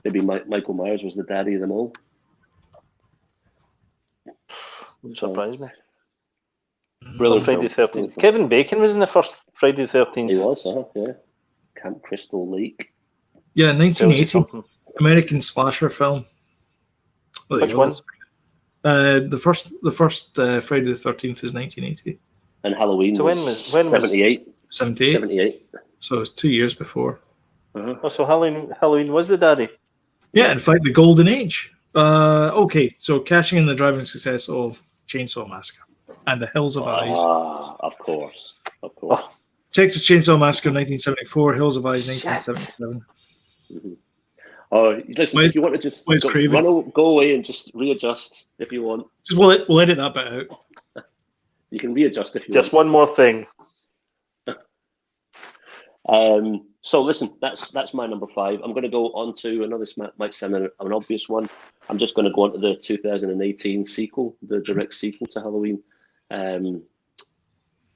Maybe Michael Myers was the daddy of them all. Wouldn't surprise me. Brilliant. Friday the 13th. Kevin Bacon was in the first Friday the 13th. He was, yeah. Camp Crystal Lake. Yeah, 1980. American slasher film. Which one? The first Friday the 13th is 1980. And Halloween. So when was 78? 78. So it's 2 years before. Oh, so Halloween was the daddy. Yeah, in fact, the golden age. Okay, so cashing in the driving success of Chainsaw Massacre and The Hills of Eyes. Of course. Texas Chainsaw Massacre 1974, Hills of Eyes 1977. Mm-hmm. Oh, listen, if you want to just go away and just readjust if you want. Just we'll edit that bit out. You can readjust if you want. Just one more thing. So listen, that's my number 5. I'm going to go on to another. This might sound an obvious one. I'm just going to go on to the 2018 sequel, the direct sequel to Halloween. We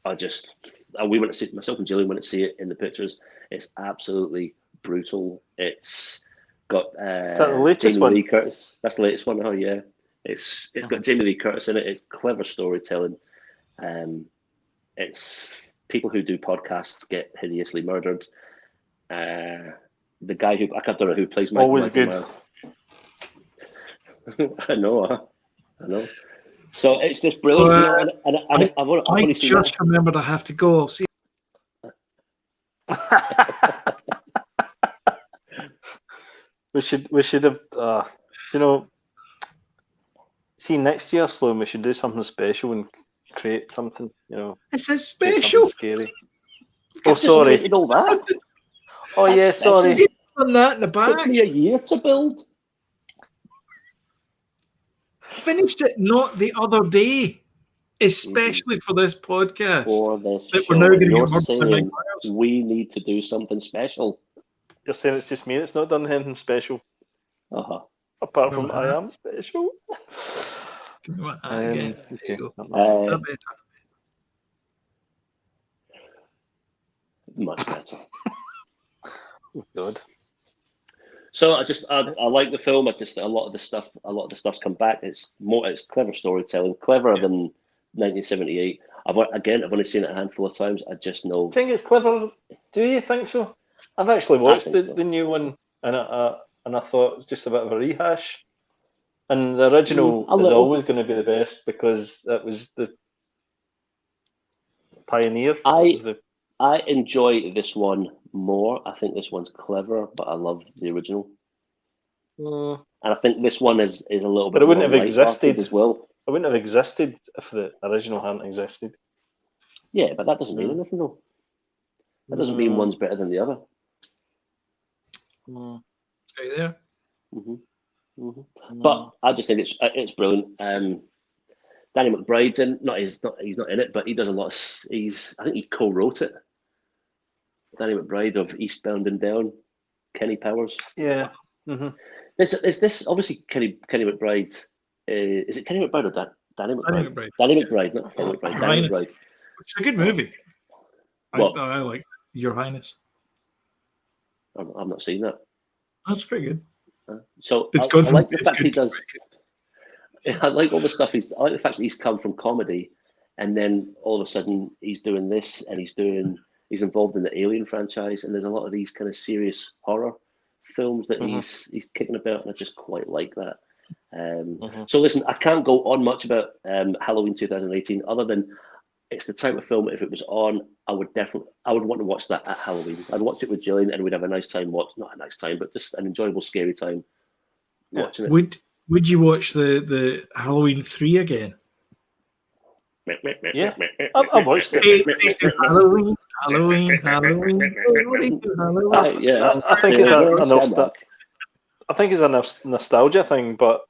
went to see, myself and Jillian went to see it in the pictures. It's absolutely brutal. It's got is that the latest Jamie one? Lee Curtis. That's the latest one. Oh yeah, it's got Jamie Lee Curtis in it. It's clever storytelling. It's people who do podcasts get hideously murdered. The guy who I don't know who plays Michael. Always good. I know. So it's just brilliant. I just remembered I have to go. I'll see. We should have. See next year, Sloan. We should do something special and create something. It's a special. Scary. Oh, sorry. All that. Oh yeah, sorry. Done that in the back. It took me a year to build. Finished it not the other day, especially for this podcast. That we're now going to get we need to do something special. You're saying it's just me that's not done anything special. Apart from I am special. Again. Much better. Oh, God. So I like the film. A lot of the stuff's come back. It's clever storytelling, cleverer than 1978. I've only seen it a handful of times. I just know. I think it's clever. Do you think so? I've actually watched the new one, and I thought it was just a bit of a rehash. And the original is always going to be the best because that was the pioneer. I enjoy this one more. I think this one's clever, but I love the original. And I think this one is a little bit. But it wouldn't have existed as well. It wouldn't have existed if the original hadn't existed. Yeah, but that doesn't mean anything though. That doesn't mean one's better than the other. Right there. But I just think it's brilliant. Danny McBride's in. He's not in it, but he does a lot of. I think he co-wrote it. Danny McBride of Eastbound and Down, Kenny Powers. Yeah. Is this obviously Kenny McBride? Is it Kenny McBride or Danny McBride? Danny McBride, not Kenny McBride. Danny McBride. It's a good movie. I like Your Highness. I've not seen that. That's pretty good. So it's I like the fact he does. I like all the stuff I like the fact that he's come from comedy, and then all of a sudden he's doing this, and he's involved in the Alien franchise, and there's a lot of these kind of serious horror films that he's kicking about, and I just quite like that. So listen, I can't go on much about Halloween 2018 other than it's the type of film, if it was on, I would want to watch that at Halloween. I'd watch it with Gillian and we'd have a nice time not a nice time, but just an enjoyable, scary time watching it. Would you watch the Halloween 3 again? Yeah, I watched it. Halloween. Yeah, I think it's a nostalgia thing, but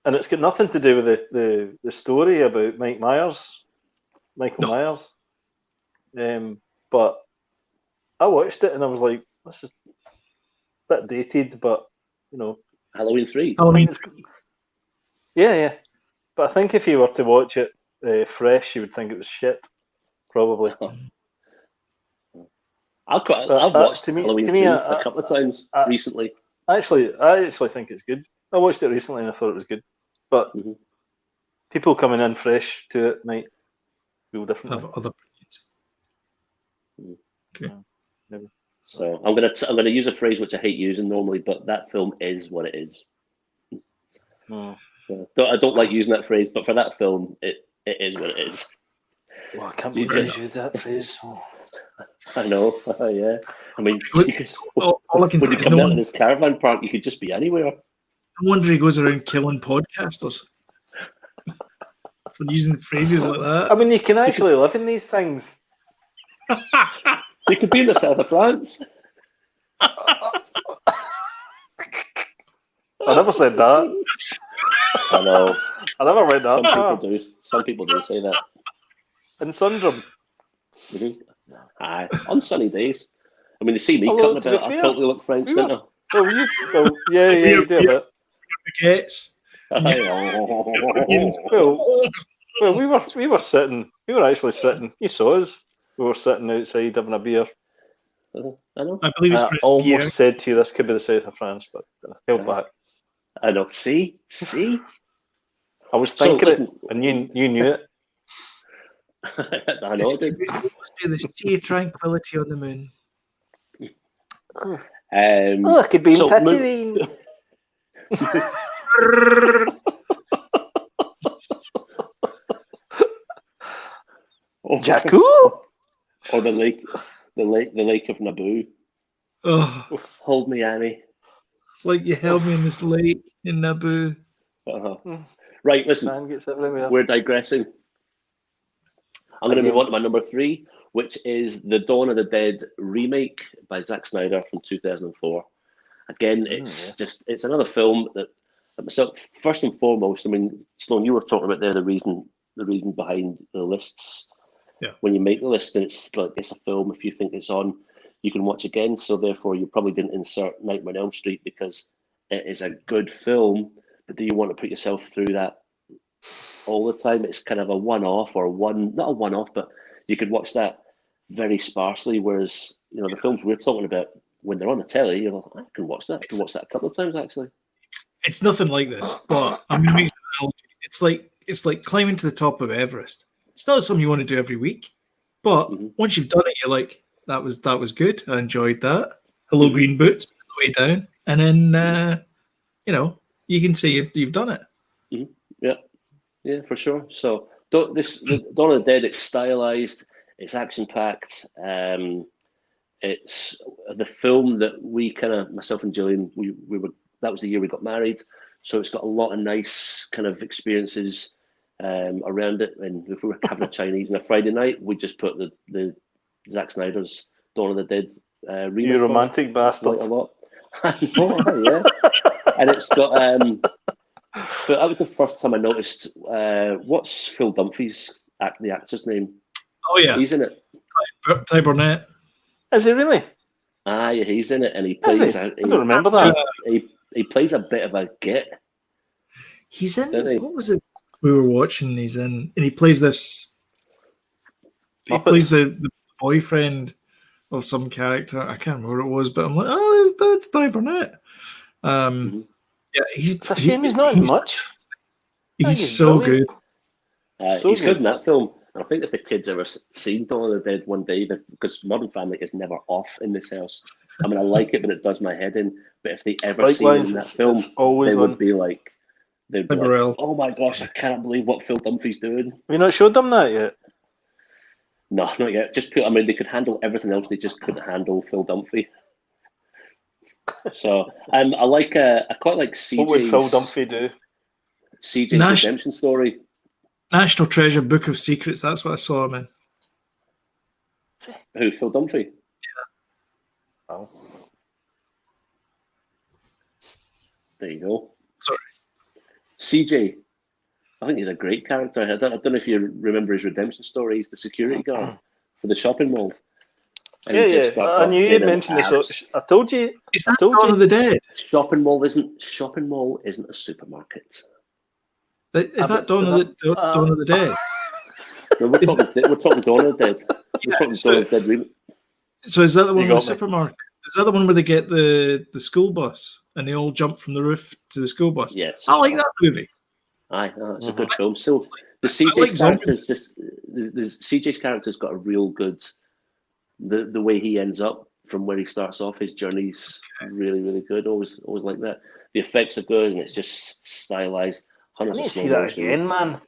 and it's got nothing to do with the story about Michael Myers. But I watched it and I was like, this is a bit dated, but Halloween 3. Yeah. But I think if you were to watch it fresh, you would think it was shit, probably. I've watched Halloween 3 a couple of times recently. I actually think it's good. I watched it recently and I thought it was good. But people coming in fresh to it might feel different. Have other Okay. So I'm gonna use a phrase which I hate using normally, but that film is what it is. I don't like using that phrase, but for that film, it is what it is. Well, I can't believe you used that phrase. I know, yeah. I mean, all I can when say you is come out in this caravan park, you could just be anywhere. No wonder he goes around killing podcasters for using phrases like that. I mean, you can actually live in these things. You could be in the south of France. I never said that. I know. I never read that. Some people do say that. In Sundrum. Aye, on sunny days. I mean, they see me cutting about. I totally look French, don't I? Yeah, you do a bit. Baguettes. Well, we were sitting. We were actually sitting. You saw us. We were sitting outside having a beer. I know. I believe it's I almost said to you this could be the south of France, but I held back. I know. See. I was thinking it, and you knew it. I know. The sea of tranquility on the moon. It could be in Tatooine. Jakku, or the lake of Naboo. Oh, hold me, Annie. Like you held me in this lake in Naboo. Right, listen. We're digressing. I'm going to move on to my number 3, which is the Dawn of the Dead remake by Zack Snyder from 2004. Again, it's another film that myself, first and foremost, I mean, Sloan, you were talking about there the reason behind the lists. Yeah. When you make the list, and it's like it's a film, if you think it's on, you can watch again. So therefore, you probably didn't insert Nightmare on Elm Street because it is a good film. But do you want to put yourself through that all the time? It's kind of a one-off, or not a one-off, but you could watch that very sparsely. Whereas the films we're talking about, when they're on the telly, you're like, I can watch that. I can watch that a couple of times actually. It's nothing like this, but I mean, it's like climbing to the top of Everest. It's not something you want to do every week, but once you've done it, you're like, that was good. I enjoyed that. Hello, Green Boots, on the way down, and then you can see you've done it. Yeah, for sure. So the Dawn of the Dead, it's stylized, it's action packed. It's the film that we kind of, myself and Gillian, we were. That was the year we got married, so it's got a lot of nice kind of experiences around it. And if we were having a Chinese on a Friday night, we just put the Zack Snyder's Dawn of the Dead remake. You romantic bastard. Quite a lot. I know, yeah. And it's got. But that was the first time I noticed. What's Phil Dunphy's the actor's name? Oh yeah, he's in it. Ty Burnett. Is he really? Ah, yeah, he's in it, and he plays. I don't remember that. He plays a bit of a git. He's in. What was it we were watching? He's in, and he plays this. He plays the boyfriend of some character. I can't remember what it was, but I'm like, oh, that's Ty Burnett. Yeah, it's a shame he's not in much. He's so good. He's good in that film. I think if the kids ever seen Dawn of the Dead one day, because Modern Family is never off in this house. I mean, I like it, but it does my head in. But if they ever see it in that film, they would be like, oh my gosh, I can't believe what Phil Dunphy's doing. Have you not showed them that yet? No, not yet. I mean, they could handle everything else. They just couldn't handle Phil Dunphy. So I quite like CJ's. What would Phil Dunphy do? CJ's redemption story. National Treasure, Book of Secrets. That's what I saw him in. Who, Phil Dunphy? Yeah. Oh. There you go. Sorry. CJ. I think he's a great character. I don't know if you remember his redemption story. He's the security guard for the shopping mall. And I knew you mentioned this. I told you. Is that Dawn of the Dead? Shopping mall isn't a supermarket. Is that Dawn of the Dead? No, we're talking Dawn of the Dead. We're talking Dawn of the Dead. So is that the one with the supermarket? Is that the one where they get the school bus and they all jump from the roof to the school bus? Yes. I like that movie. Aye, it's a good film. So the CJ's character's the CJ's character's got a real good the way he ends up from where he starts off. His journey's really, really good. Always like that. The effects are good and it's just stylized. I need to see that again, man.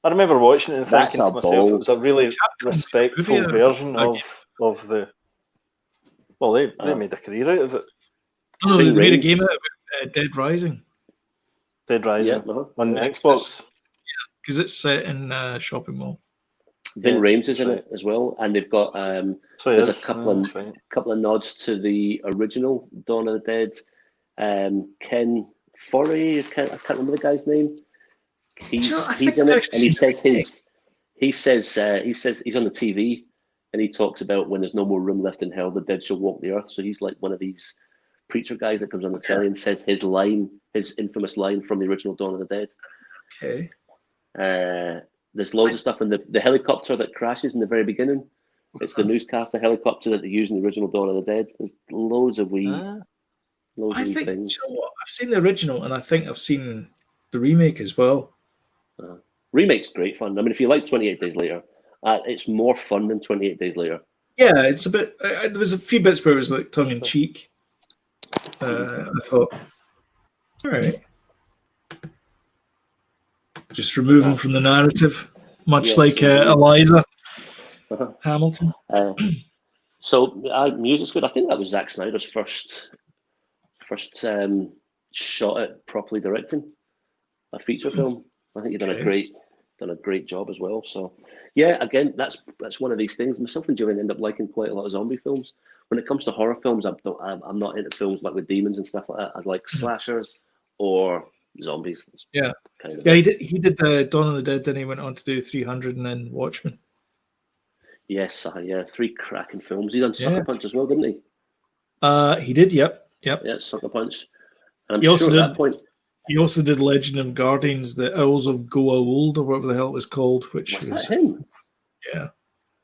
I remember watching it and thinking to myself, it was a really respectful version of the. Well, they made a career out of it. No, they made a game out of it, Dead Rising. Dead Rising on Xbox. Yeah, because it's set in shopping mall. Ving Rhames is in it as well, and they've got there's a couple of nods to the original Dawn of the Dead. Ken Forey, I can't remember the guy's name. He's in it, and he says he's on the TV, and he talks about when there's no more room left in hell, the dead shall walk the earth. So he's like one of these preacher guys that comes on the telly and says his infamous line from the original Dawn of the Dead. Okay. There's loads of stuff in the helicopter that crashes in the very beginning. It's the newscaster helicopter that they use in the original Dawn of the Dead. There's loads of wee things. You know what? I've seen the original, and I think I've seen the remake as well. Remake's great fun. I mean, if you like 28 Days Later, it's more fun than 28 Days Later. Yeah, it's a bit. There was a few bits where it was like tongue in cheek. I thought, all right, just remove him from the narrative, much like Eliza Hamilton. So music's good. I think that was Zack Snyder's first shot at properly directing a feature film. I think he's done a great job as well. So yeah, again, that's one of these things. Myself and Julian end up liking quite a lot of zombie films. When it comes to horror films, I'm not into films like with demons and stuff like that. I like slashers or zombies. Yeah, he did Dawn of the Dead. Then he went on to do 300 and then Watchmen. Yes, 3 cracking films. He done Sucker Punch as well, didn't he? He did. Yep. Yeah, Sucker Punch. And he also did Legend of Guardians, the Owls of Goa'uld, or whatever the hell it was called. Which was that him? Yeah.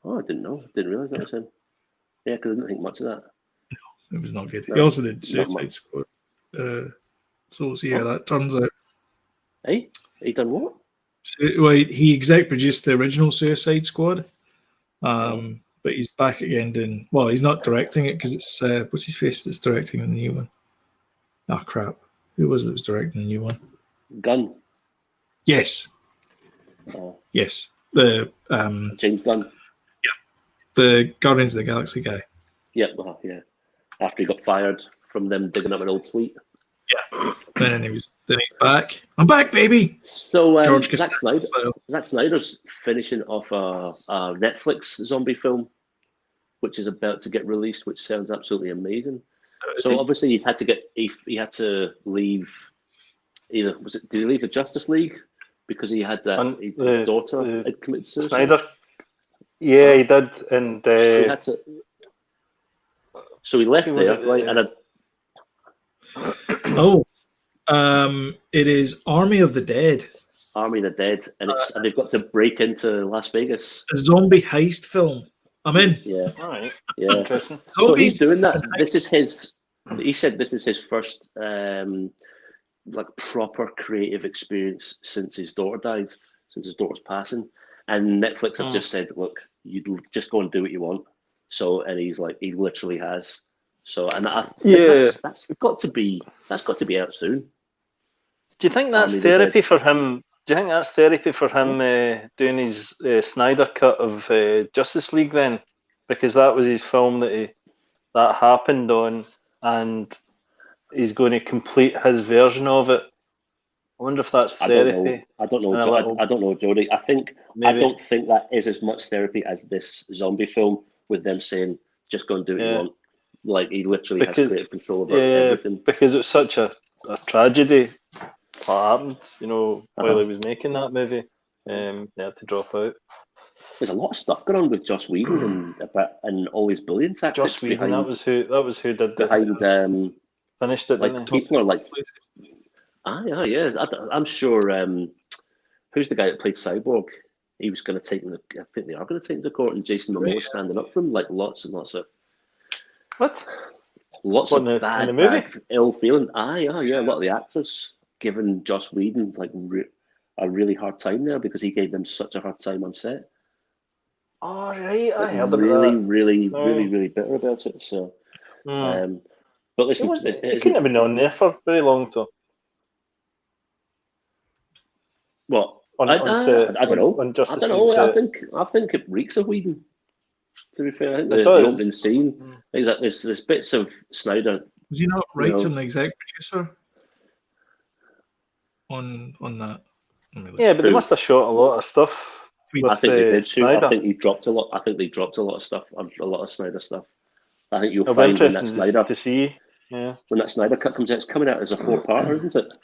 Oh, I didn't know. Didn't realize that was him. Yeah, because I didn't think much of that. No, it was not good. No, he also did Suicide Squad. So we'll see how that turns out. Hey, he done what? Well, he exec produced the original Suicide Squad, but he's back again doing. Well, he's not directing it because it's what's his face that's directing the new one. Oh crap! Who was it that was directing the new one? Gunn. Yes. Yes. The James Gunn. The Guardians of the Galaxy guy. Yeah. After he got fired from them digging up an old tweet. Yeah. Then he's back. I'm back, baby. So Zack Snyder's finishing off a Netflix zombie film, which is about to get released, which sounds absolutely amazing. So obviously he had to leave. Either did he leave the Justice League because he had that his daughter had committed suicide? Snyder. Yeah, he did, and so he had to. So he left there, right? And it is Army of the Dead. Army of the Dead, and they've got to break into Las Vegas. A zombie heist film. I'm in. Yeah. All right. Yeah. Interesting. So he's doing that. This is his. He said this is his first like proper creative experience since his daughter died, since his daughter's passing. And Netflix have just said, look, you just go and do what you want. So, and he's like, he literally has. So, and I think that's got to be out soon. Do you think that's therapy for him? Do you think that's therapy for him doing his Snyder cut of Justice League then? Because that was his film that happened on, and he's going to complete his version of it. I wonder if that's therapy. I don't know, Jody. I don't think that is as much therapy as this zombie film with them saying, just go and do what you want. Like, he literally has creative control over everything. Because it's such a tragedy what happened, while he was making that movie. They had to drop out. There's a lot of stuff going on with Joss Whedon and all his bullying tactics. Joss Whedon, that was who did behind finished it, like people are like, yeah. I'm sure. Who's the guy that played Cyborg? He was going to take him. I think they are going to take him to court, and Jason Momoa standing up for him, like lots and lots of bad ill feeling. Yeah. A lot of the actors giving Joss Whedon like a really hard time there because he gave them such a hard time on set. Oh right, I heard about that. Really bitter about it. So, but listen, it couldn't have been on there for very long though. What? I don't know. I don't know. I think it reeks of Whedon. To be fair, I think the opening scene. Exactly. There's bits of Snyder. Was he not writing the exec producer on that? Yeah, but they must have shot a lot of stuff. I think they did too. I think he dropped a lot. I think they dropped a lot of stuff, a lot of Snyder stuff. I think you'll find when that Snyder to see. Yeah. When that Snyder cut comes out, it's coming out as a 4-parter, isn't it?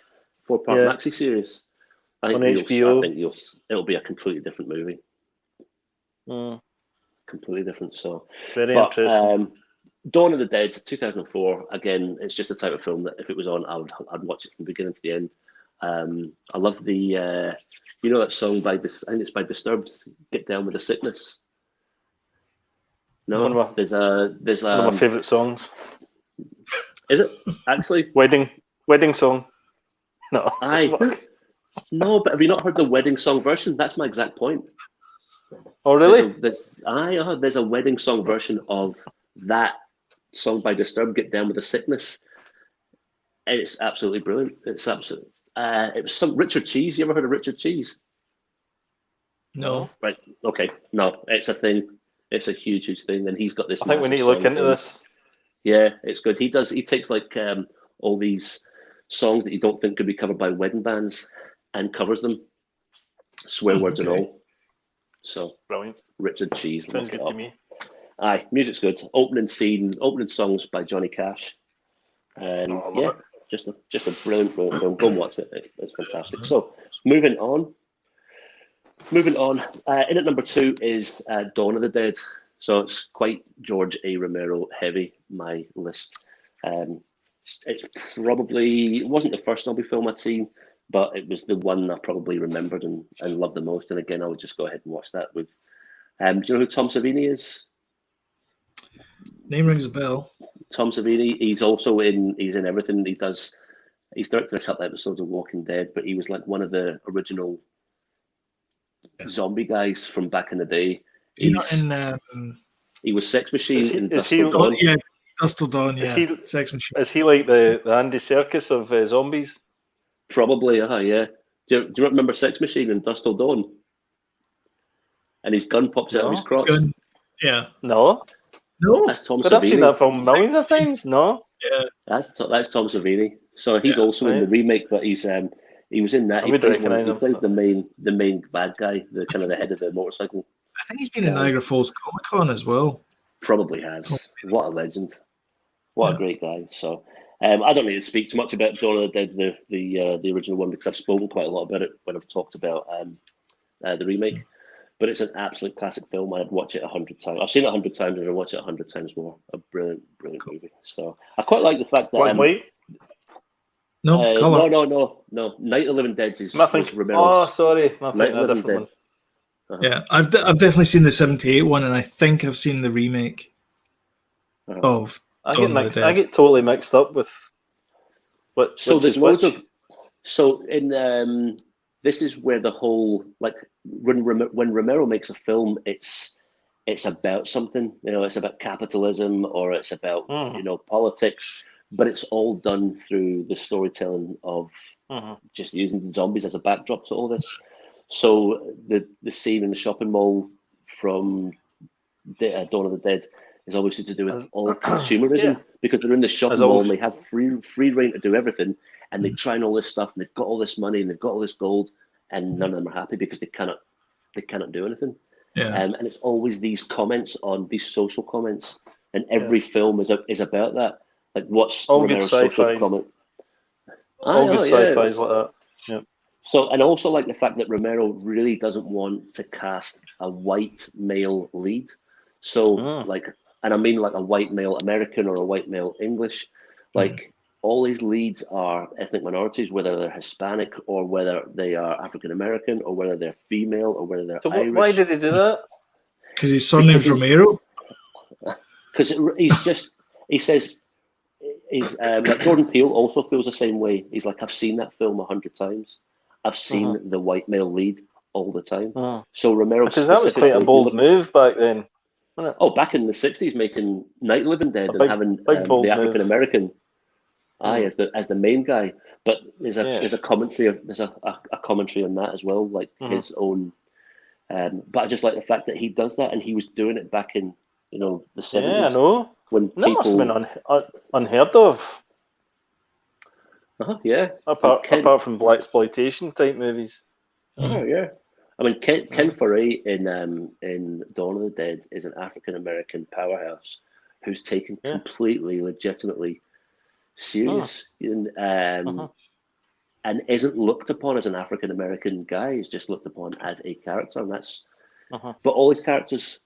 4-part maxi series. I think on HBO. It'll be a completely different movie. Completely different. So very interesting. Dawn of the Dead, 2004. Again, it's just the type of film that if it was on, I'd watch it from beginning to the end. I love the that song I think it's by Disturbed, Get Down with the Sickness. No, there's one of my favourite songs. Is it actually wedding song? No, no, but have you not heard the wedding song version? That's my exact point. Oh really? There's a wedding song version of that song by Disturbed, Get Down with the Sickness. It's absolutely brilliant. It's absolutely. It was some Richard Cheese. You ever heard of Richard Cheese? No. Right. Okay. No, it's a thing. It's a huge thing. And he's got this. I think we need to look into this. Yeah, it's good. He takes like all these songs that you don't think could be covered by wedding bands and covers them, swear words and all. So brilliant. Richard Cheese. Sounds good to me. Aye, music's good. Opening songs by Johnny Cash. And just a brilliant film. Go and watch it. It's fantastic. So moving on. In at number 2 is Dawn of the Dead. So it's quite George A. Romero heavy, my list. It wasn't the first zombie film I'd seen, but it was the one I probably remembered and loved the most. And again, I would just go ahead and watch that with. Do you know who Tom Savini is? Name rings a bell. Tom Savini. He's in everything. He's directed a couple episodes of Walking Dead, but he was like one of the original zombie guys from back in the day. Is he not in? He was Sex Machine in Dust Till Dawn. Yeah, Dust Till Dawn. Yeah, Sex Machine. Is he like the Andy Serkis of zombies? Probably, yeah. Do you remember Sex Machine in Dust Till Dawn? And his gun pops out of his crotch. Yeah. No. That's Tom Savini. But I've seen that film millions of times. No. Yeah. That's Tom Savini. So he's also in the remake, but he was in that. He plays the main bad guy, the kind of the head of the motorcycle. I think he's been in Niagara Falls Comic Con as well. Probably has. What a legend. What a great guy. So I don't need to speak too much about Dawn of the Dead, the original one, because I've spoken quite a lot about it when I've talked about the remake. But it's an absolute classic film. I'd watch it 100 times. I've seen it 100 times and I'd watch it 100 times more. A brilliant, brilliant movie. So I quite like the fact that... No, colour. No. Night of the Living Dead is Romero's. Oh, sorry. Night of the Living Dead. Yeah, I've definitely seen the 78 one, and I think I've seen the remake of Dawn of the Dead. I get totally mixed up with there's loads of... So in... this is where the whole, like, when Romero makes a film, it's about something, it's about capitalism, or it's about, politics, but it's all done through the storytelling of just using the zombies as a backdrop to all this. So the scene in the shopping mall from Dawn of the Dead is obviously to do with all consumerism, because they're in the shopping mall and they have free reign to do everything, and they try all this stuff, and they've got all this money and they've got all this gold, and none of them are happy because they cannot do anything. Yeah. And it's always these comments on these social comments, and every film is about that. Like, what's all Romero's good social comment? All good sci-fi is like that. Yeah. So, and also like the fact that Romero really doesn't want to cast a white male lead. So like, and I mean like a white male American or a white male English, like all his leads are ethnic minorities, whether they're Hispanic or whether they are African American or whether they're female or whether they're Irish. Why did he do that? Because his surname's Romero. Because he says, like Jordan Peele also feels the same way. He's like, I've seen that film 100 times. I've seen the white male lead all the time. So Romero, because that was quite a bold move back then, wasn't it? Oh, back in the 60s, making Night of the Living Dead and having the African American as the main guy. But there's a commentary a commentary on that as well, like his own. But I just like the fact that he does that, and he was doing it back in the 70s. Yeah, I know. When that must have been unheard of. Yeah. Apart from blaxploitation type movies. Oh yeah. I mean, Ken Foray in Dawn of the Dead is an African American powerhouse who's taken completely legitimately serious and isn't looked upon as an African American guy. He's just looked upon as a character, and that's. But all his characters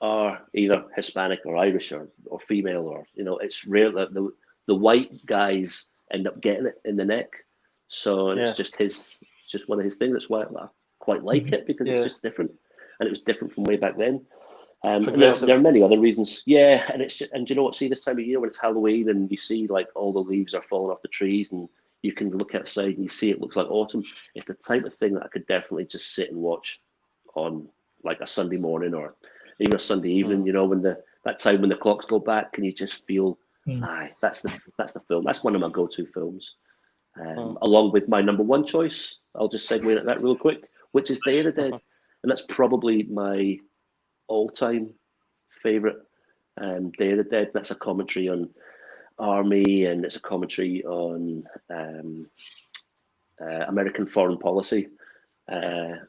are either Hispanic or Irish or female, or it's rare that the white guys end up getting it in the neck. So it's just one of his things. That's why I quite like it, because it's just different, and it was different from way back then. And there are many other reasons. Yeah, and it's just, and you know what? See, this time of year when it's Halloween and you see like all the leaves are falling off the trees, and you can look outside and you see it looks like autumn. It's the type of thing that I could definitely just sit and watch on like a Sunday morning or even a Sunday evening. When that time when the clocks go back, and you just feel, that's the film. That's one of my go-to films. Along with my number one choice, I'll just segue into that real quick, which is Day of the Dead, and that's probably my all-time favorite. Day of the Dead. That's a commentary on army, and it's a commentary on American foreign policy, and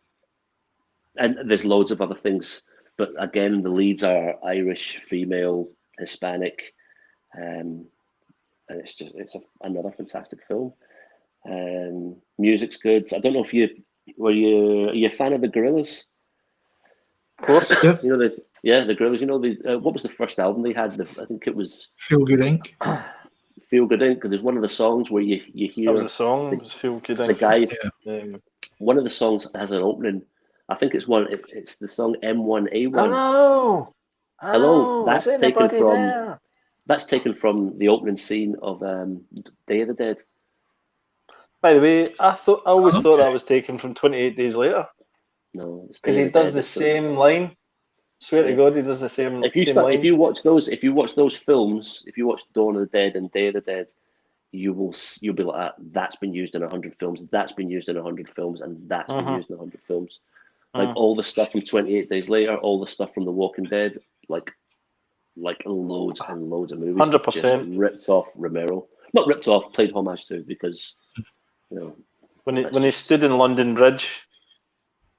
there's loads of other things. But again, the leads are Irish, female, Hispanic, and it's another fantastic film. Music's good. I don't know if are you a fan of the Gorillaz? Of course. The Gorillaz. What was the first album they had? I think it was Feel Good Inc. Feel Good Inc. There's one of the songs where you hear. That was the song. It was Feel Good Inc. The guys. One of the songs has an opening. I think it's the song M1A1. Hello. That's taken from. There? That's taken from the opening scene of Day of the Dead. By the way, I always thought that was taken from 28 Days Later. No, because he does the same line. Swear to God, he does the same. If you watch those films, if you watch Dawn of the Dead and Day of the Dead, you'll be like, that's been used in 100 films. That's been used in 100 films, and that's been used in 100 films. Like all the stuff from 28 Days Later, all the stuff from The Walking Dead, like loads and loads of movies. 100% ripped off Romero. Not ripped off, played homage to, because when he stood in London Bridge,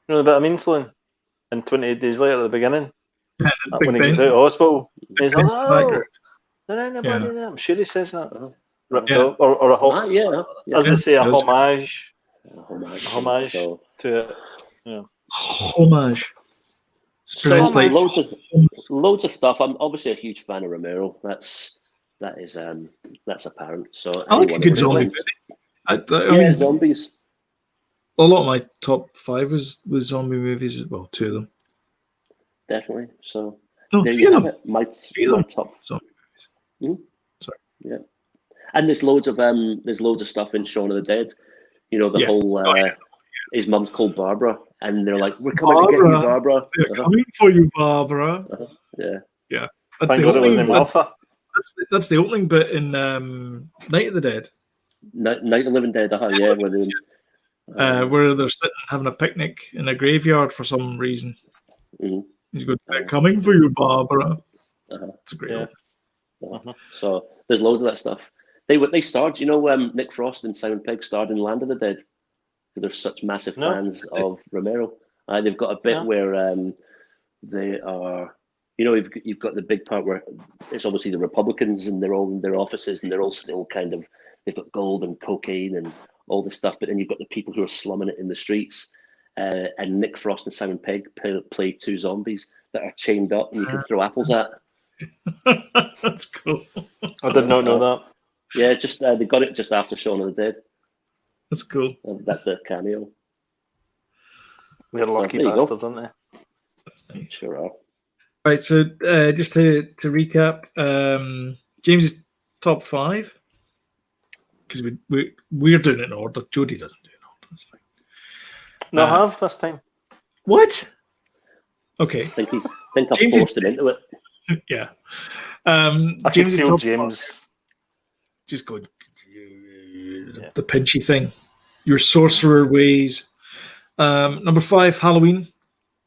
you know the bit I mean, Sloan, in 28 Days Later at the beginning, when he Ben, gets out of hospital, he's like, Ben's "Oh, there ain't nobody there." I'm sure he says that. Ripped Yeah. up, or a as they say, a homage. Homage. To it. Yeah. Homage. So like loads of stuff. I'm obviously a huge fan of Romero. That's apparent. So I like a good zombie movie. I mean, zombies. A lot of my top 5 was zombie movies as well. 2 of them. Definitely. So no, there 3 you of have them. it. My top zombie movies. Sorry. Yeah. And there's loads of stuff in Shaun of the Dead. You know, the whole his mum's called Barbara, and they're like, "We're coming to get you, Barbara. They're coming for you, Barbara." Yeah. That's the opening. That's the opening bit in Night of the Dead. Night of the Living Dead. Where they're sitting having a picnic in a graveyard for some reason. Mm-hmm. He's going, "They're coming for you, Barbara." It's a great one. So there's loads of that stuff. They starred. You know, Nick Frost and Simon Pegg starred in Land of the Dead. They're such massive fans of Romero. They've got a bit where they are, you know, you've got the big part where it's obviously the Republicans and they're all in their offices and they're all still kind of, they've got gold and cocaine and all this stuff, but then you've got the people who are slumming it in the streets. And Nick Frost and Simon Pegg play 2 zombies that are chained up and you can throw apples at. That's cool. I did not know that. Yeah, just they got it just after Shaun of the Dead. That's cool. That's their cameo. We're lucky bastards, aren't they? Sure are. Right, so just to recap, James's top 5, because we're doing it in order. Jody doesn't do it in order. That's fine. No, I have this time. What? Okay. I think I've forced him into it. Yeah. I James's feel James. 5. Just go the pinchy thing. Your sorcerer ways. Number 5, Halloween,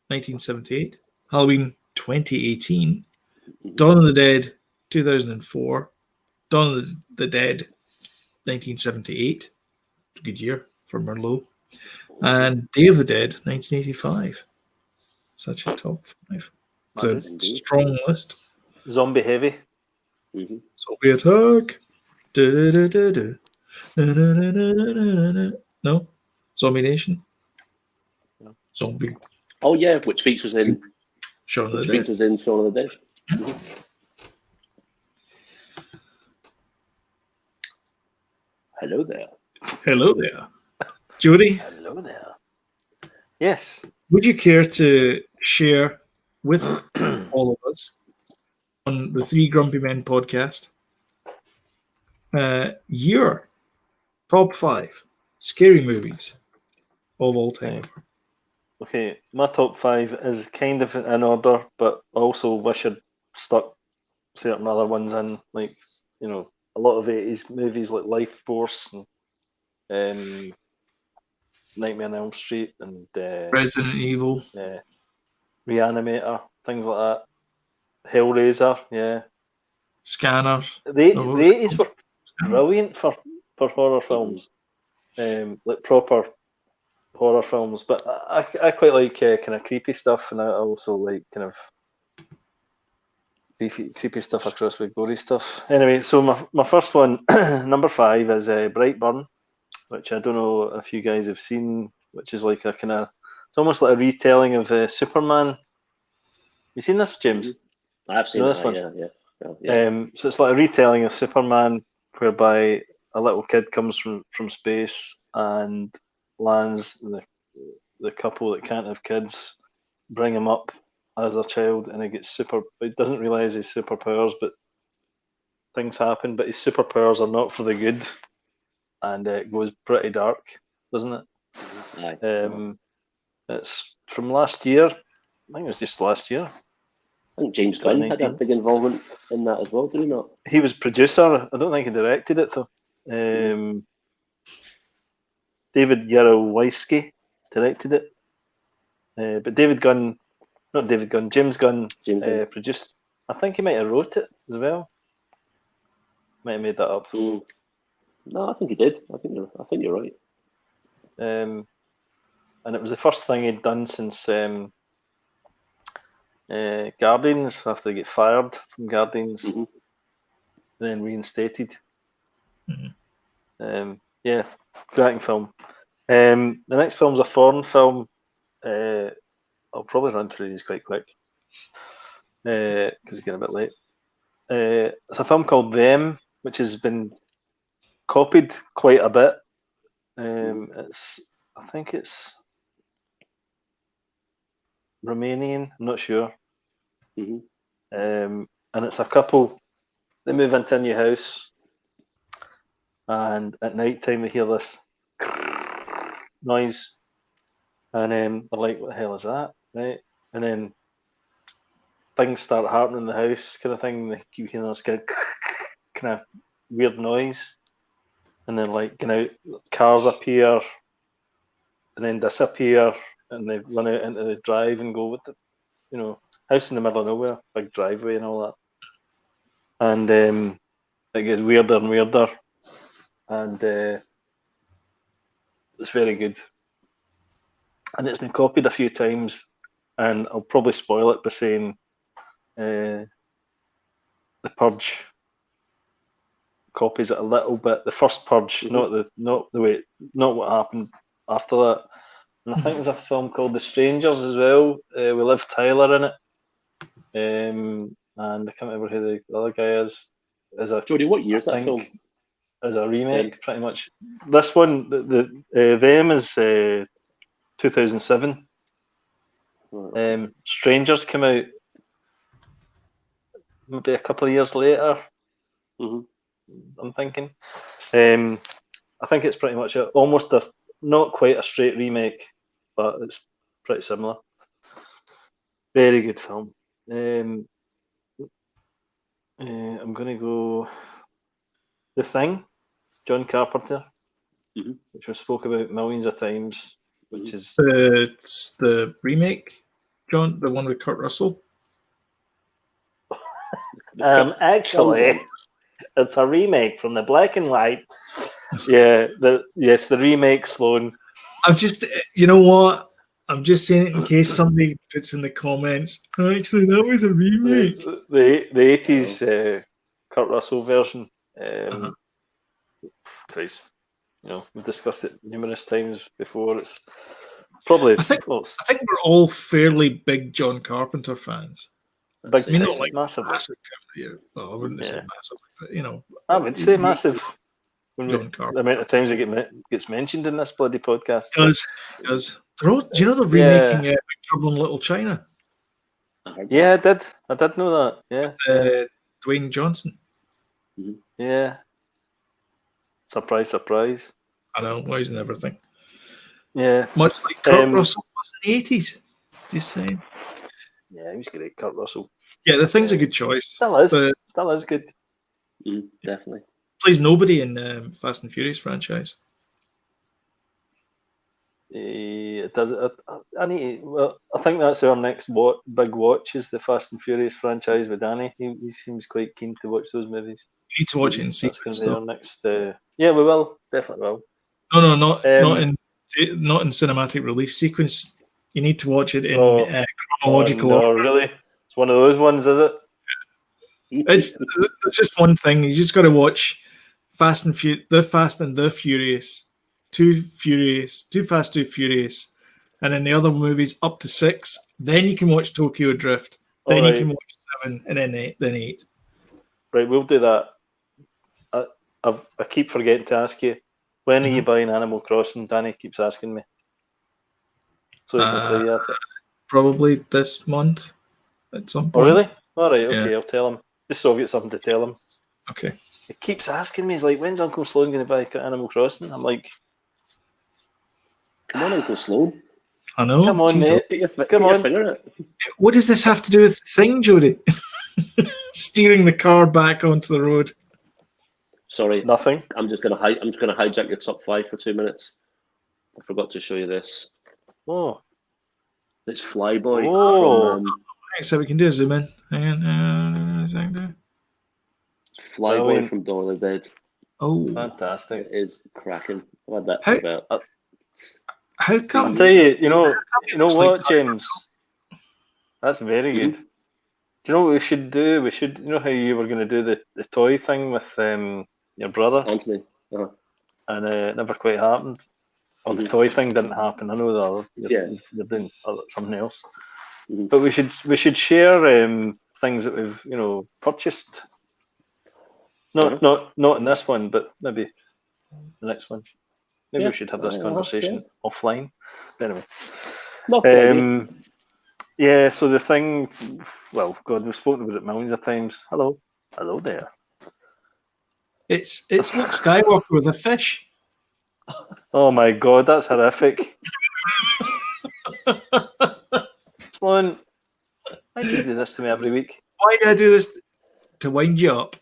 1978. Halloween, 2018. Dawn of the Dead, 2004. Dawn of the Dead, 1978. Good year for Merlot. And Day of the Dead, 1985. Such a top 5. It's a strong list. Zombie heavy. Mm-hmm. Zombie attack. No? Zombie Nation? No. Zombie. Oh, yeah, which features in Shaun of the Dead. Features in Shaun of the Dead. Mm-hmm. Hello there. Hello there. Jody? Hello there. Yes. Would you care to share with all of us on the 3 Grumpy Men podcast your top 5 scary movies of all time? Okay, my top 5 is kind of in order, but I also wish I'd stuck certain other ones in, like, you know, a lot of 80s movies like Life Force and Nightmare on Elm Street and Resident Evil, Reanimator, things like that. Hellraiser, yeah. Scanners. The 80s were brilliant for horror films, like proper horror films. But I quite like kind of creepy stuff, and I also like kind of creepy stuff across with gory stuff. Anyway, so my first one, number 5, is Brightburn, which I don't know if you guys have seen, which is like a kind of, it's almost like a retelling of Superman. You seen this, James? I've seen this one. Yeah. So it's like a retelling of Superman, whereby a little kid comes from space and lands the couple that can't have kids, bring him up as their child, and he doesn't realize his superpowers, but things happen, but his superpowers are not for the good, and it goes pretty dark, doesn't it? Aye. It's from last year. I think it was just last year. I think James Gunn had a big involvement in that as well, did he not? He was producer. I don't think he directed it though. David Yarowiecki directed it, but James Gunn produced. I think he might have wrote it as well. Might have made that up. No, I think he did. I think you're right. And it was the first thing he'd done since Guardians after they get fired from Guardians, Mm-hmm. then reinstated. Mhm. Yeah, cracking film. The next film's a foreign film. I'll probably run through these quite quick because it's getting a bit late. It's a film called Them, which has been copied quite a bit. I think it's Romanian. I'm not sure. Mm-hmm. And it's a couple. They move into a new house, and at night time they hear this noise, and they're like, "What the hell is that?" Right? And then things start happening in the house, kind of thing. They keep hearing this kind of weird noise, and then like cars appear, and then disappear, and they run out into the drive and go with the, house in the middle of nowhere, big driveway and all that, and it gets weirder and weirder, and it's very good, and it's been copied a few times, and I'll probably spoil it by saying The Purge copies it a little bit. The first Purge, not what happened after that. And I think there's a film called The Strangers as well, with Liv Tyler in it. And I can't remember who the other guy is. Jody, what year is that film? As a remake, pretty much. This one, Them is 2007. Strangers came out maybe a couple of years later. I'm thinking. I think it's pretty much almost not quite a straight remake, but it's pretty similar. Very good film. I'm going to go The Thing, John Carpenter, which we spoke about millions of times, which is... It's the remake, John, the one with Kurt Russell. Actually, it's a remake from the black and white. Yeah, the remake, Sloan. I'm just, you know what? I'm just saying it in case somebody puts in the comments. Actually, that was a remake. The 80s Kurt Russell version. Christ, we've discussed it numerous times before. It's probably. I think we're all fairly big John Carpenter fans. Big, I mean, not like massive. Well, I wouldn't say massive, but I would say massive. John Carpenter. The amount of times it gets mentioned in this bloody podcast. It does. They're all, do you know they're remaking Big Trouble in Little China? Yeah, I did. I did know that. Yeah. With Dwayne Johnson. Yeah. Surprise, surprise. I know, wise and everything. Yeah. Much like Kurt Russell was in the 80s. Just saying. Yeah, he was great, Kurt Russell. Yeah, The Thing's a good choice. Still is good. Definitely. Plays nobody in Fast and Furious franchise. It does. I think that's our next big watch is the Fast and Furious franchise with Danny. He seems quite keen to watch those movies. You need to watch it in sequence. Our next. Yeah, we will. Definitely will. No, not in cinematic release sequence. You need to watch it in chronological order. Oh, really? It's one of those ones, is it? It's just one thing. You just got to watch The Fast and the Furious, Too Fast, Too Furious, and then the other movies up to 6. Then you can watch Tokyo Drift. Then you can watch 7, and then 8. Right, we'll do that. I keep forgetting to ask you, when are you buying Animal Crossing? Danny keeps asking me. So you can play at it. Probably this month at some point. Oh, really? All right, okay, I'll tell him. Just so I've got something to tell him. Okay. He keeps asking me, he's like, when's Uncle Sloan going to buy Animal Crossing? I'm like, come on, Uncle Sloan. I know. Come on, mate. Come on. What does this have to do with the thing, Jody? Steering the car back onto the road. Sorry, nothing. I'm just gonna hijack your top 5 for 2 minutes. I forgot to show you this. Oh, it's Flyboy. Oh, so we can do a zoom in. And Flyboy from Dawn of the Dead. Oh, fantastic! It is cracking. I've had that for about. How come? I'll tell you. You know what, James? That's very good. Do you know what we should do? We should, you know how you were going to do the toy thing with your brother? Anthony. And it never quite happened. Or the toy thing didn't happen. I know the other, you're doing something else. But we should share things that we've purchased. Not in this one, but maybe the next one. Maybe we should have this conversation offline. But anyway. Yeah, so the thing, well, God, we've spoken about it millions of times. Hello there. It's Luke Skywalker with a fish. Oh my God, that's horrific. Sloan, why do you do this to me every week? Why do I do this to wind you up?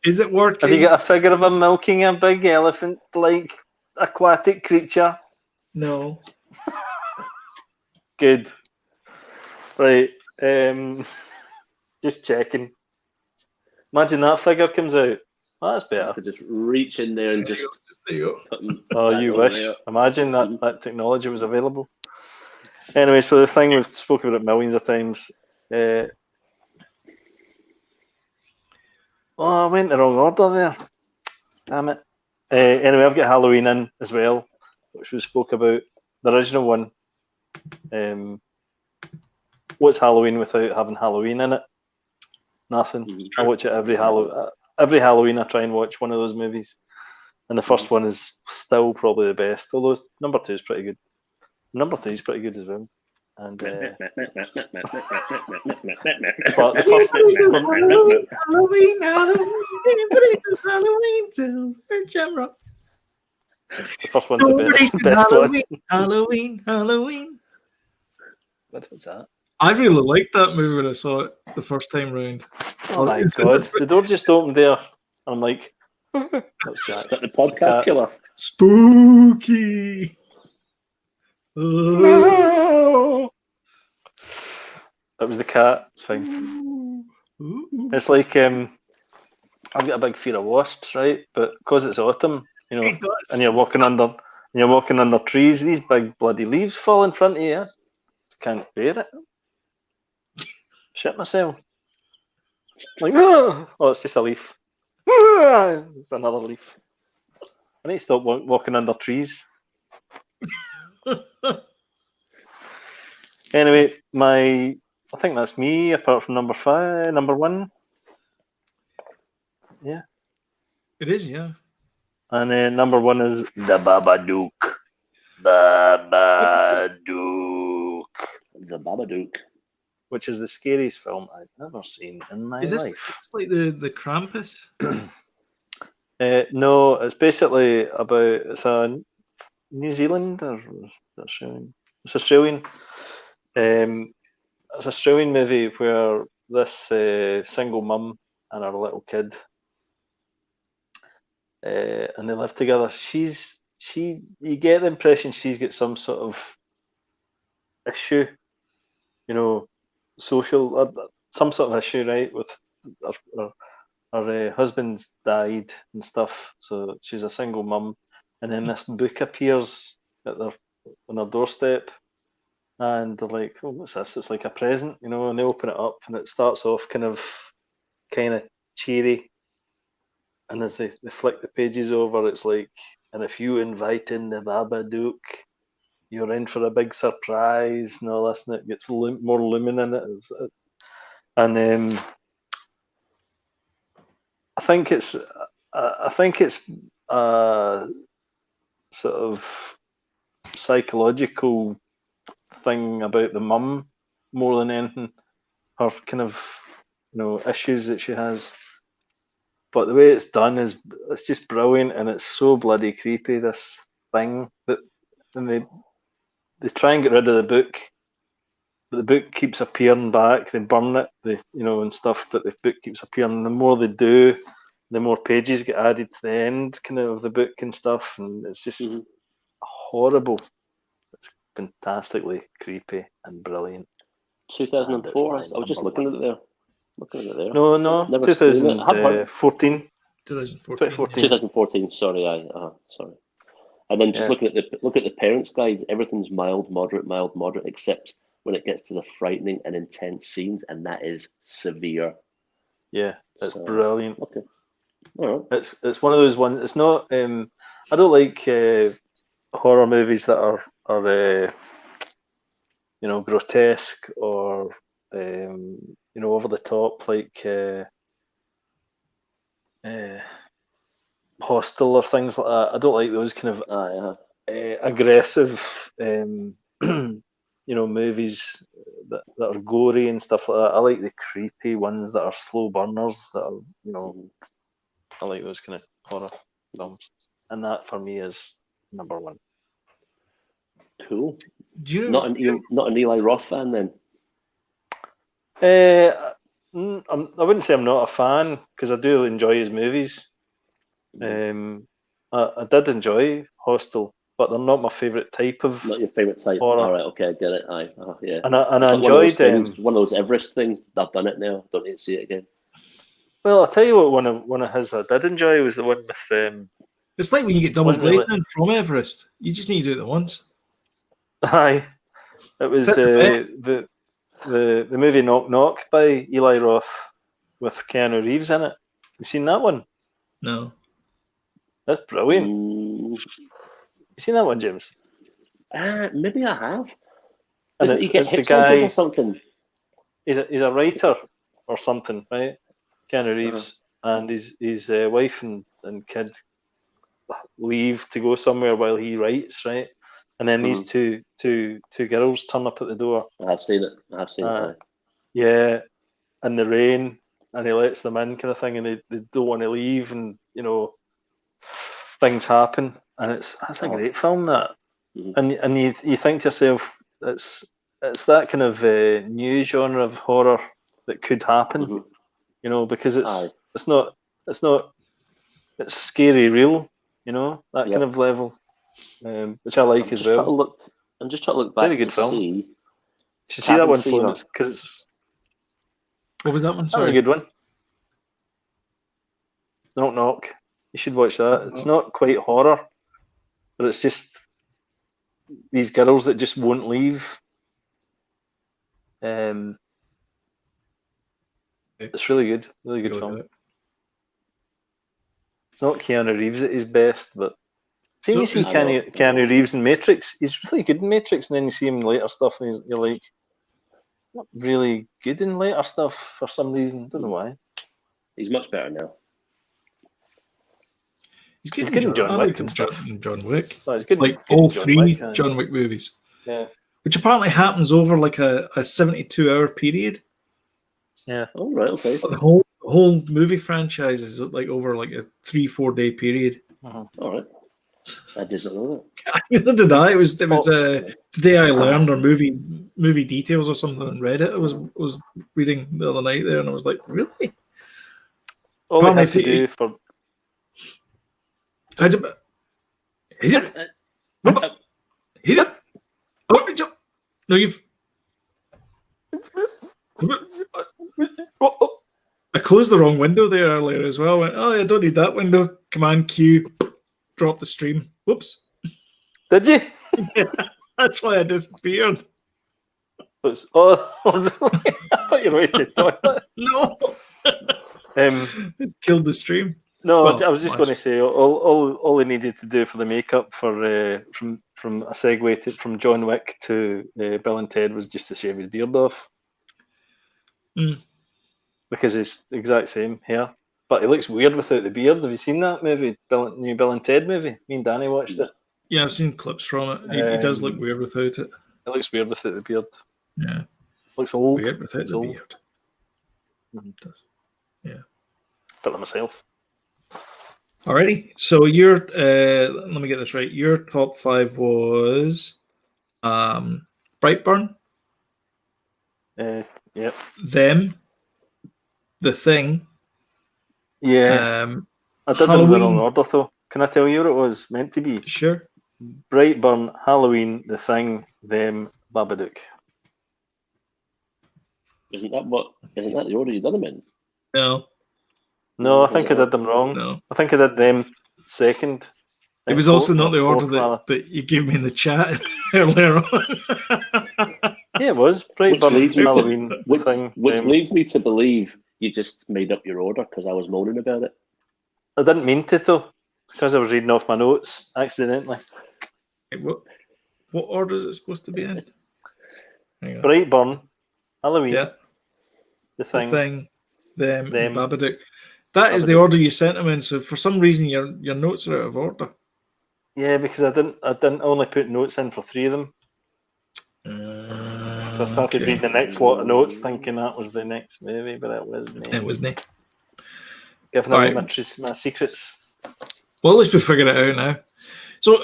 Is it working? Have you got a figure of him milking a big elephant-like aquatic creature? No. Good. Right. Just checking. Imagine that figure comes out. Oh, that's better. I could just reach in there and just. There you go. Oh, you wish. Imagine that technology was available. Anyway, so the thing we've spoken about it millions of times. I went the wrong order there. Damn it. Anyway, I've got Halloween in as well, which we spoke about. The original one. What's Halloween without having Halloween in it? Nothing. I watch it every Halloween. I try and watch one of those movies, and the first one is still probably the best. Although number 2 is pretty good. Number 3 is pretty good as well. And but the first the first one's the best one. Halloween. What was that? I really liked that movie when I saw it the first time round. Oh my God! The door just opened there, and I'm like, "That's Jack." Is that the podcast killer? Spooky. No! That was the cat. It's fine. It's like I've got a big fear of wasps, right? But because it's autumn, and you're walking under trees, these big bloody leaves fall in front of you. Can't bear it. Shit myself. Like, oh, it's just a leaf. It's another leaf. I need to stop walking under trees. Anyway, I think that's me, apart from number 1. Yeah. It is, yeah. And then number 1 is The Babadook. The Babadook. Which is the scariest film I've ever seen in my life. Is this like the Krampus? No, it's basically about, it's a New Zealand or Australian? It's Australian. It's an Australian movie where this single mum and her little kid, and they live together. You get the impression she's got some sort of issue, social, some sort of issue, right? With her husband's died and stuff, so she's a single mum. And then this book appears on their doorstep, and they're like, "Oh, what's this?" It's like a present, and they open it up, and it starts off kind of cheery, and as they flick the pages over, it's like, "And if you invite in the Babadook, you're in for a big surprise," and all this, and it gets more looming in it. And I think it's sort of psychological thing about the mum more than anything. Her kind of issues that she has. But the way it's done it's just brilliant, and it's so bloody creepy. This thing and they try and get rid of the book, but the book keeps appearing back. They burn it, and stuff, but the book keeps appearing. The more they do, the more pages get added to the end, of the book and stuff, and it's just horrible. It's fantastically creepy and brilliant. 2004. I was just looking at it there. No, 2014. 2014. 2014. Sorry, sorry. And then just look at the parents' guide. Everything's mild, moderate, except when it gets to the frightening and intense scenes, and that is severe. Yeah, it's brilliant. Okay, all right. It's one of those ones. It's not. I don't like horror movies that are grotesque or over the top, like Hostel or things like that. I don't like those kind of aggressive movies that are gory and stuff like that. I like the creepy ones that are slow burners that are I like those kind of horror films, and that for me is number one. Cool. Not an Eli Roth fan then? I wouldn't say I'm not a fan because I do enjoy his movies. I did enjoy Hostel, but they're not my favourite type of. Not your favourite type. Horror. All right, okay, I get it. Yeah. And I enjoyed one of those Everest things. I've done it now. Don't need to see it again. Well, I'll tell you what. One of his I did enjoy was the one with. It's like when you get double glazing from Everest. You just need to do it once. Aye, it was the movie Knock Knock by Eli Roth with Keanu Reeves in it. You seen that one? No. That's brilliant. You seen that one, James? Maybe I have. And it's the guy. Or something. He's a writer or something, right? Keanu Reeves and his wife and kid leave to go somewhere while he writes, right? And then these two girls turn up at the door. I have seen it. Yeah, in the rain, and he lets them in, kind of thing, and they don't want to leave, and things happen, and that's a great film, that. And you think to yourself, it's that kind of new genre of horror that could happen, because it's scary real, that kind of level, which I like as well. I'm just trying to look back. Very good film. See. You should see that one, Sloan, because what was that one? Sorry. That was a good one. Knock Knock. You should watch that. It's not quite horror, but it's just these girls that just won't leave. It's really good. Really good film. It's not Keanu Reeves at his best, but you see Keanu Reeves in Matrix. He's really good in Matrix, and then you see him in later stuff, and you're like, not really good in later stuff for some reason. Don't know why. He's much better now. He's good in John Wick and stuff. John Wick. Oh, he's good. Like all three John Wick movies. Yeah. Which apparently happens over like a 72-hour period. Yeah. Oh, right, okay. The whole movie franchise is like over like a 3-4 day period. All right. I didn't know that. Neither did I. It was Today I Learned, or movie details or something on Reddit. I was reading the other night there, and I was like, really? All we had to do for. Hit it. No, you've. I closed the wrong window there earlier as well. I went, I don't need that window. Command Q. Drop the stream. Whoops. Did you? Yeah, that's why I disappeared. Really? I thought you were waiting to the toilet. No. It's killed the stream. No, well, I was just going to say all we needed to do for the makeup for from a segue from John Wick to Bill and Ted was just to shave his beard off. Because it's the exact same hair. But he looks weird without the beard. Have you seen that movie, new Bill and Ted movie? Me and Danny watched it. Yeah, I've seen clips from it. He does look weird without it. It looks weird without the beard. Yeah. Looks old. Weird without the beard. It does. Yeah. Bit like myself. Alrighty. So your let me get this right. Your top 5 was Brightburn. Yep. Them. The Thing. Yeah. I did them in the wrong order though. Can I tell you what it was meant to be? Sure. Brightburn, Halloween, The Thing, Them, Babadook. Isn't that the order you done them in? No. No, I think I did them wrong. No. I think I did them second, It was also not the order that you gave me in the chat earlier on. Yeah, it was. Brightburn, Halloween thing. Which leads me to believe you just made up your order because I was moaning about it. I didn't mean to, though. It's because I was reading off my notes accidentally. What order is it supposed to be in? Brightburn, Halloween, yeah. The Thing, them. Babadook. That is the order you sent them in. So for some reason, your notes are out of order. Yeah, because I didn't only put notes in for 3 of them. So I started reading the next lot of notes, thinking that was the next movie, but it wasn't. It wasn't. Giving away my secrets. Well, at least we figured it out now. So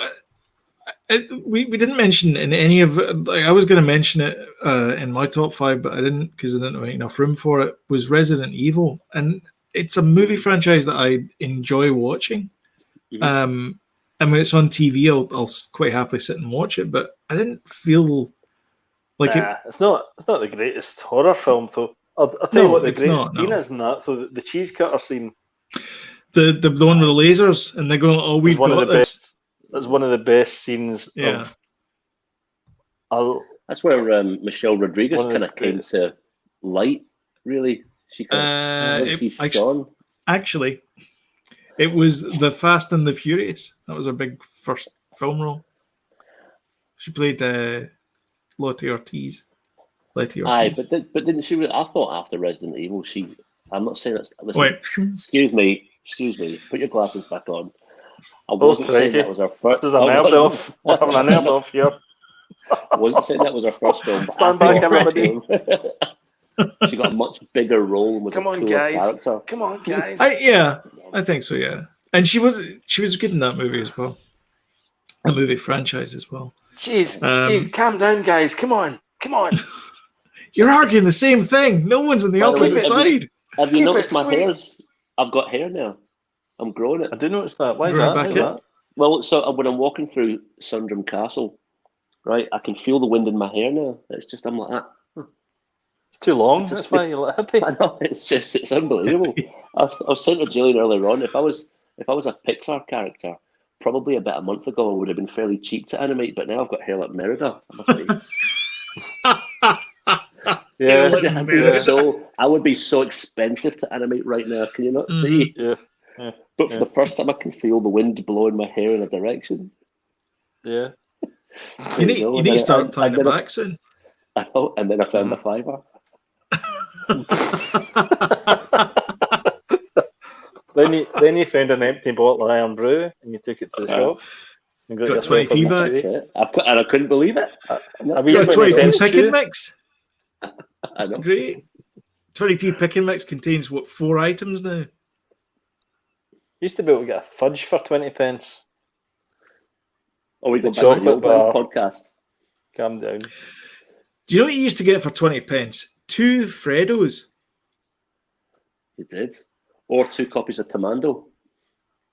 we didn't mention in any of it. Like, I was going to mention it in my top 5, but I didn't because I didn't have enough room for it. Was Resident Evil, and it's a movie franchise that I enjoy watching. Mm-hmm. And when it's on TV, I'll quite happily sit and watch it. But I didn't feel like it's not the greatest horror film, though. I'll tell you what the greatest scene is in that. So the cheese cutter scene, the one with the lasers, and they're going, "Oh, we've got this." That's one of the best scenes. Yeah, that's where Michelle Rodriguez kind of came to light. Really, she shone. Actually, it was the Fast and the Furious. That was her big first film role. She played Letty Ortiz. Aye, but didn't she? I thought after Resident Evil, I'm not saying that's. Listen, wait. Excuse me. Put your glasses back on. I wasn't saying that was her first. This is a nerd off. I'm a nerd off here. I wasn't saying that was her first film. Stand back, everybody. She got a much bigger role with a cooler character. Come on, guys. I think so. Yeah, and she was good in that movie as well. A movie franchise as well. Jeez, calm down, guys. Come on. You're arguing the same thing. No one's on the opposite side. Have you noticed my hairs? I've got hair now. I'm growing it. I do notice that. Why is that? Well, so when I'm walking through Sundrum Castle, right, I can feel the wind in my hair now. It's just, I'm like that. It's too long. That's why you're happy. I know. It's unbelievable. I was saying to Jillian earlier on, if I was a Pixar character, probably about a month ago, I would have been fairly cheap to animate, but now I've got hair like Merida. Yeah, I would be so expensive to animate right now. Can you not see? Yeah. But for the first time, I can feel the wind blowing my hair in a direction. Yeah. You need to start tying it back soon. I know, and then I found the fiver. Then you found an empty bottle of Iron Brew and you took it to the shop. And got 20p back. And I couldn't believe it. Got 20p pick and mix. I know. Great. 20p pick and mix contains 4 items now? Used to be able to get a fudge for 20 pence. Oh, we got back to the podcast. Calm down. Do you know what you used to get for 20 pence? 2 Freddos. You did. Or 2 copies of Commando.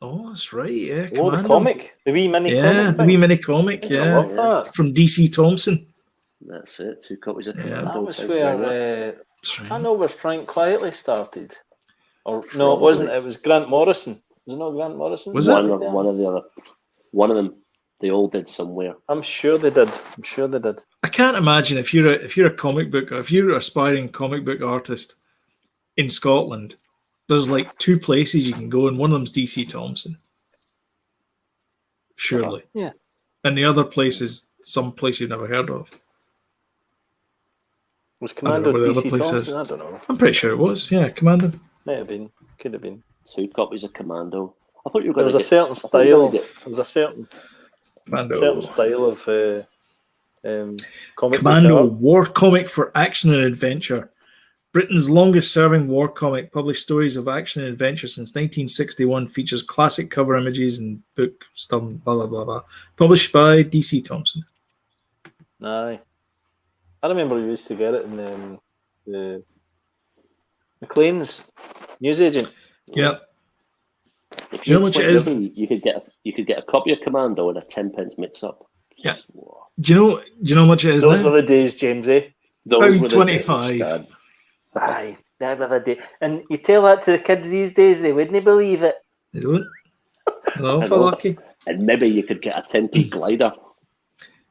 Oh, that's right, yeah. Oh, the comic. The wee mini comic. Yeah, the wee mini comic, I love that. From DC Thompson. That's it, 2 copies of Commando. That was where, I know where Frank Quietly started. Or no, it wasn't. It was Grant Morrison. Was it not Grant Morrison? Was it? One of the other. One of them. They all did somewhere. I'm sure they did. I can't imagine if you're a comic book, or if you're an aspiring comic book artist in Scotland, there's like 2 places you can go, and one of them's DC Thompson. Surely. Yeah. And the other place is some place you've never heard of. Was Commando DC Thompson? I don't know. I'm pretty sure it was. Yeah, Commando. Might have been. Could have been. 2 copies of Commando. I thought you were going to. There was a certain style. There was a certain style of comic. Commando, war comic for action and adventure. Britain's longest-serving war comic, published stories of action and adventure since 1961, features classic cover images and book stuff, blah, blah, blah, blah. Published by DC Thompson. Aye. I remember we used to get it in the McLean's newsagent. Yeah. If Do you know what it is? You could get a copy of Commando and a 10 pence mix up. Yeah. Do you know how much it is? Those now? were the days, James. £25. Aye, that were the day. And you tell that to the kids these days, they wouldn't believe it. They don't. They're awful lucky. and maybe you could get a 10p glider.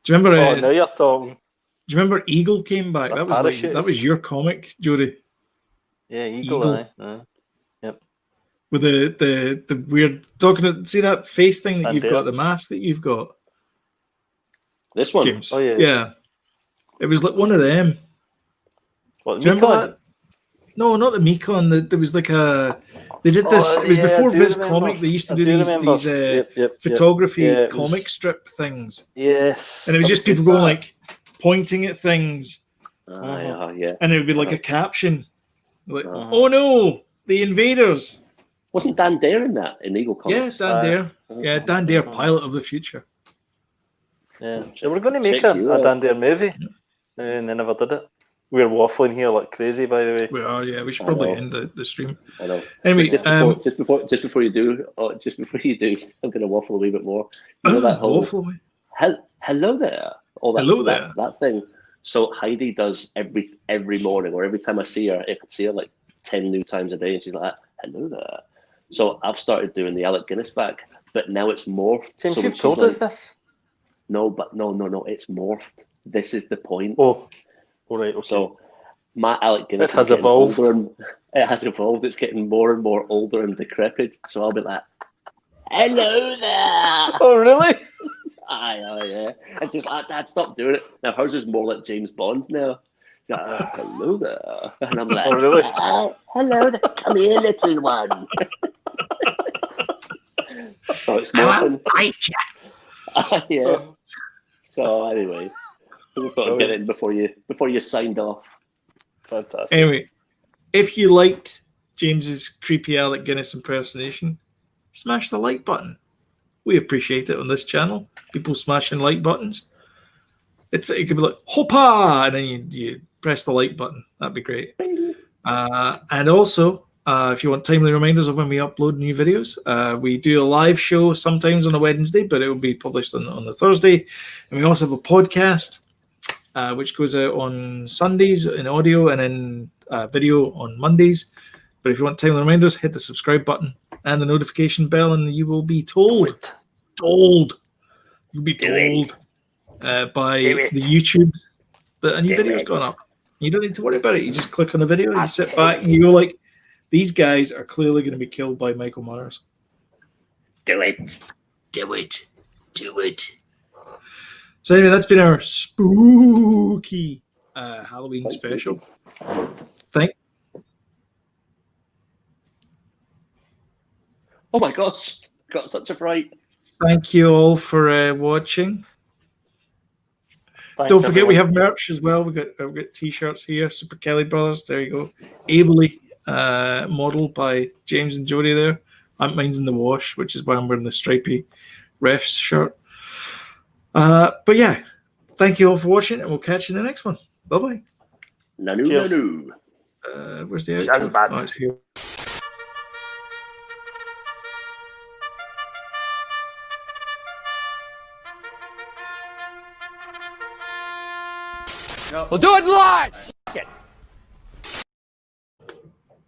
Do you remember? Now you're talking. Do you remember Eagle came back? That was your comic, Jody. Yeah, Eagle. Yep. With the weird talking. See that face thing that you've got, the mask that you've got. This one. James. Oh yeah. Yeah. It was like one of them. What, do you remember that? No, not the Mekon. There was like a. They did this. It was before Viz Comic. They used to do these photography comic strip things. Yes. And it was just people going like pointing at things. Yeah. And it would be like a caption, like, "Oh no, the invaders!" Wasn't Dan Dare in that in Eagle Comics? Yeah, Dan Dare. Yeah, Dan Dare, pilot of the future. Yeah, they were going to make a Dan Dare movie, and they never did it. We're waffling here like crazy, by the way. We are, yeah. We should probably end the stream. I know. Anyway, just before you do, I'm going to waffle a wee bit more. You know that whole hello there, that thing. So Heidi does every morning, or every time I see her, I can see her like 10 new times a day, and she's like, "Hello there." So I've started doing the Alec Guinness back, but now it's morphed. James, so you've told us this. No, it's morphed. This is the point. Oh, all right. Okay. So my Alec Guinness has evolved. It has evolved. It's getting more and more older and decrepit. So I'll be like, "Hello there." Oh, really? Yeah. And just like, Dad, stop doing it. Now hers is more like James Bond now. Hello there. And I'm like, oh, really? Hello there. Come here, little one. So it's more yeah. So anyway, I just thought I'd get in before you signed off. Fantastic. Anyway, if you liked James's creepy Alec Guinness impersonation, smash the like button. We appreciate it on this channel. People smashing like buttons. It could be like hoppa, and then you press the like button. That'd be great. And also, if you want timely reminders of when we upload new videos, we do a live show sometimes on a Wednesday, but it will be published on the Thursday. And we also have a podcast, which goes out on Sundays in audio and in video on Mondays. But if you want timely reminders, hit the subscribe button and the notification bell, and you will be told by the YouTube that a new video's gone up. You don't need to worry about it. You just click on the video, you sit back, and you go like, these guys are clearly going to be killed by Michael Myers. Do it. So anyway, that's been our spooky Halloween special. Oh my gosh, got such a fright. Thank you all for watching. Thanks, Don't forget, everyone. we have merch as well. We've got t-shirts here. Super Kelly Brothers. There you go. Ably modeled by James and Jody there. Mine's in the wash, which is why I'm wearing the stripy refs shirt. But yeah, thank you all for watching, and we'll catch you in the next one. Bye-bye. Nanu. Where's the outro? Oh, it's here. We'll do it live!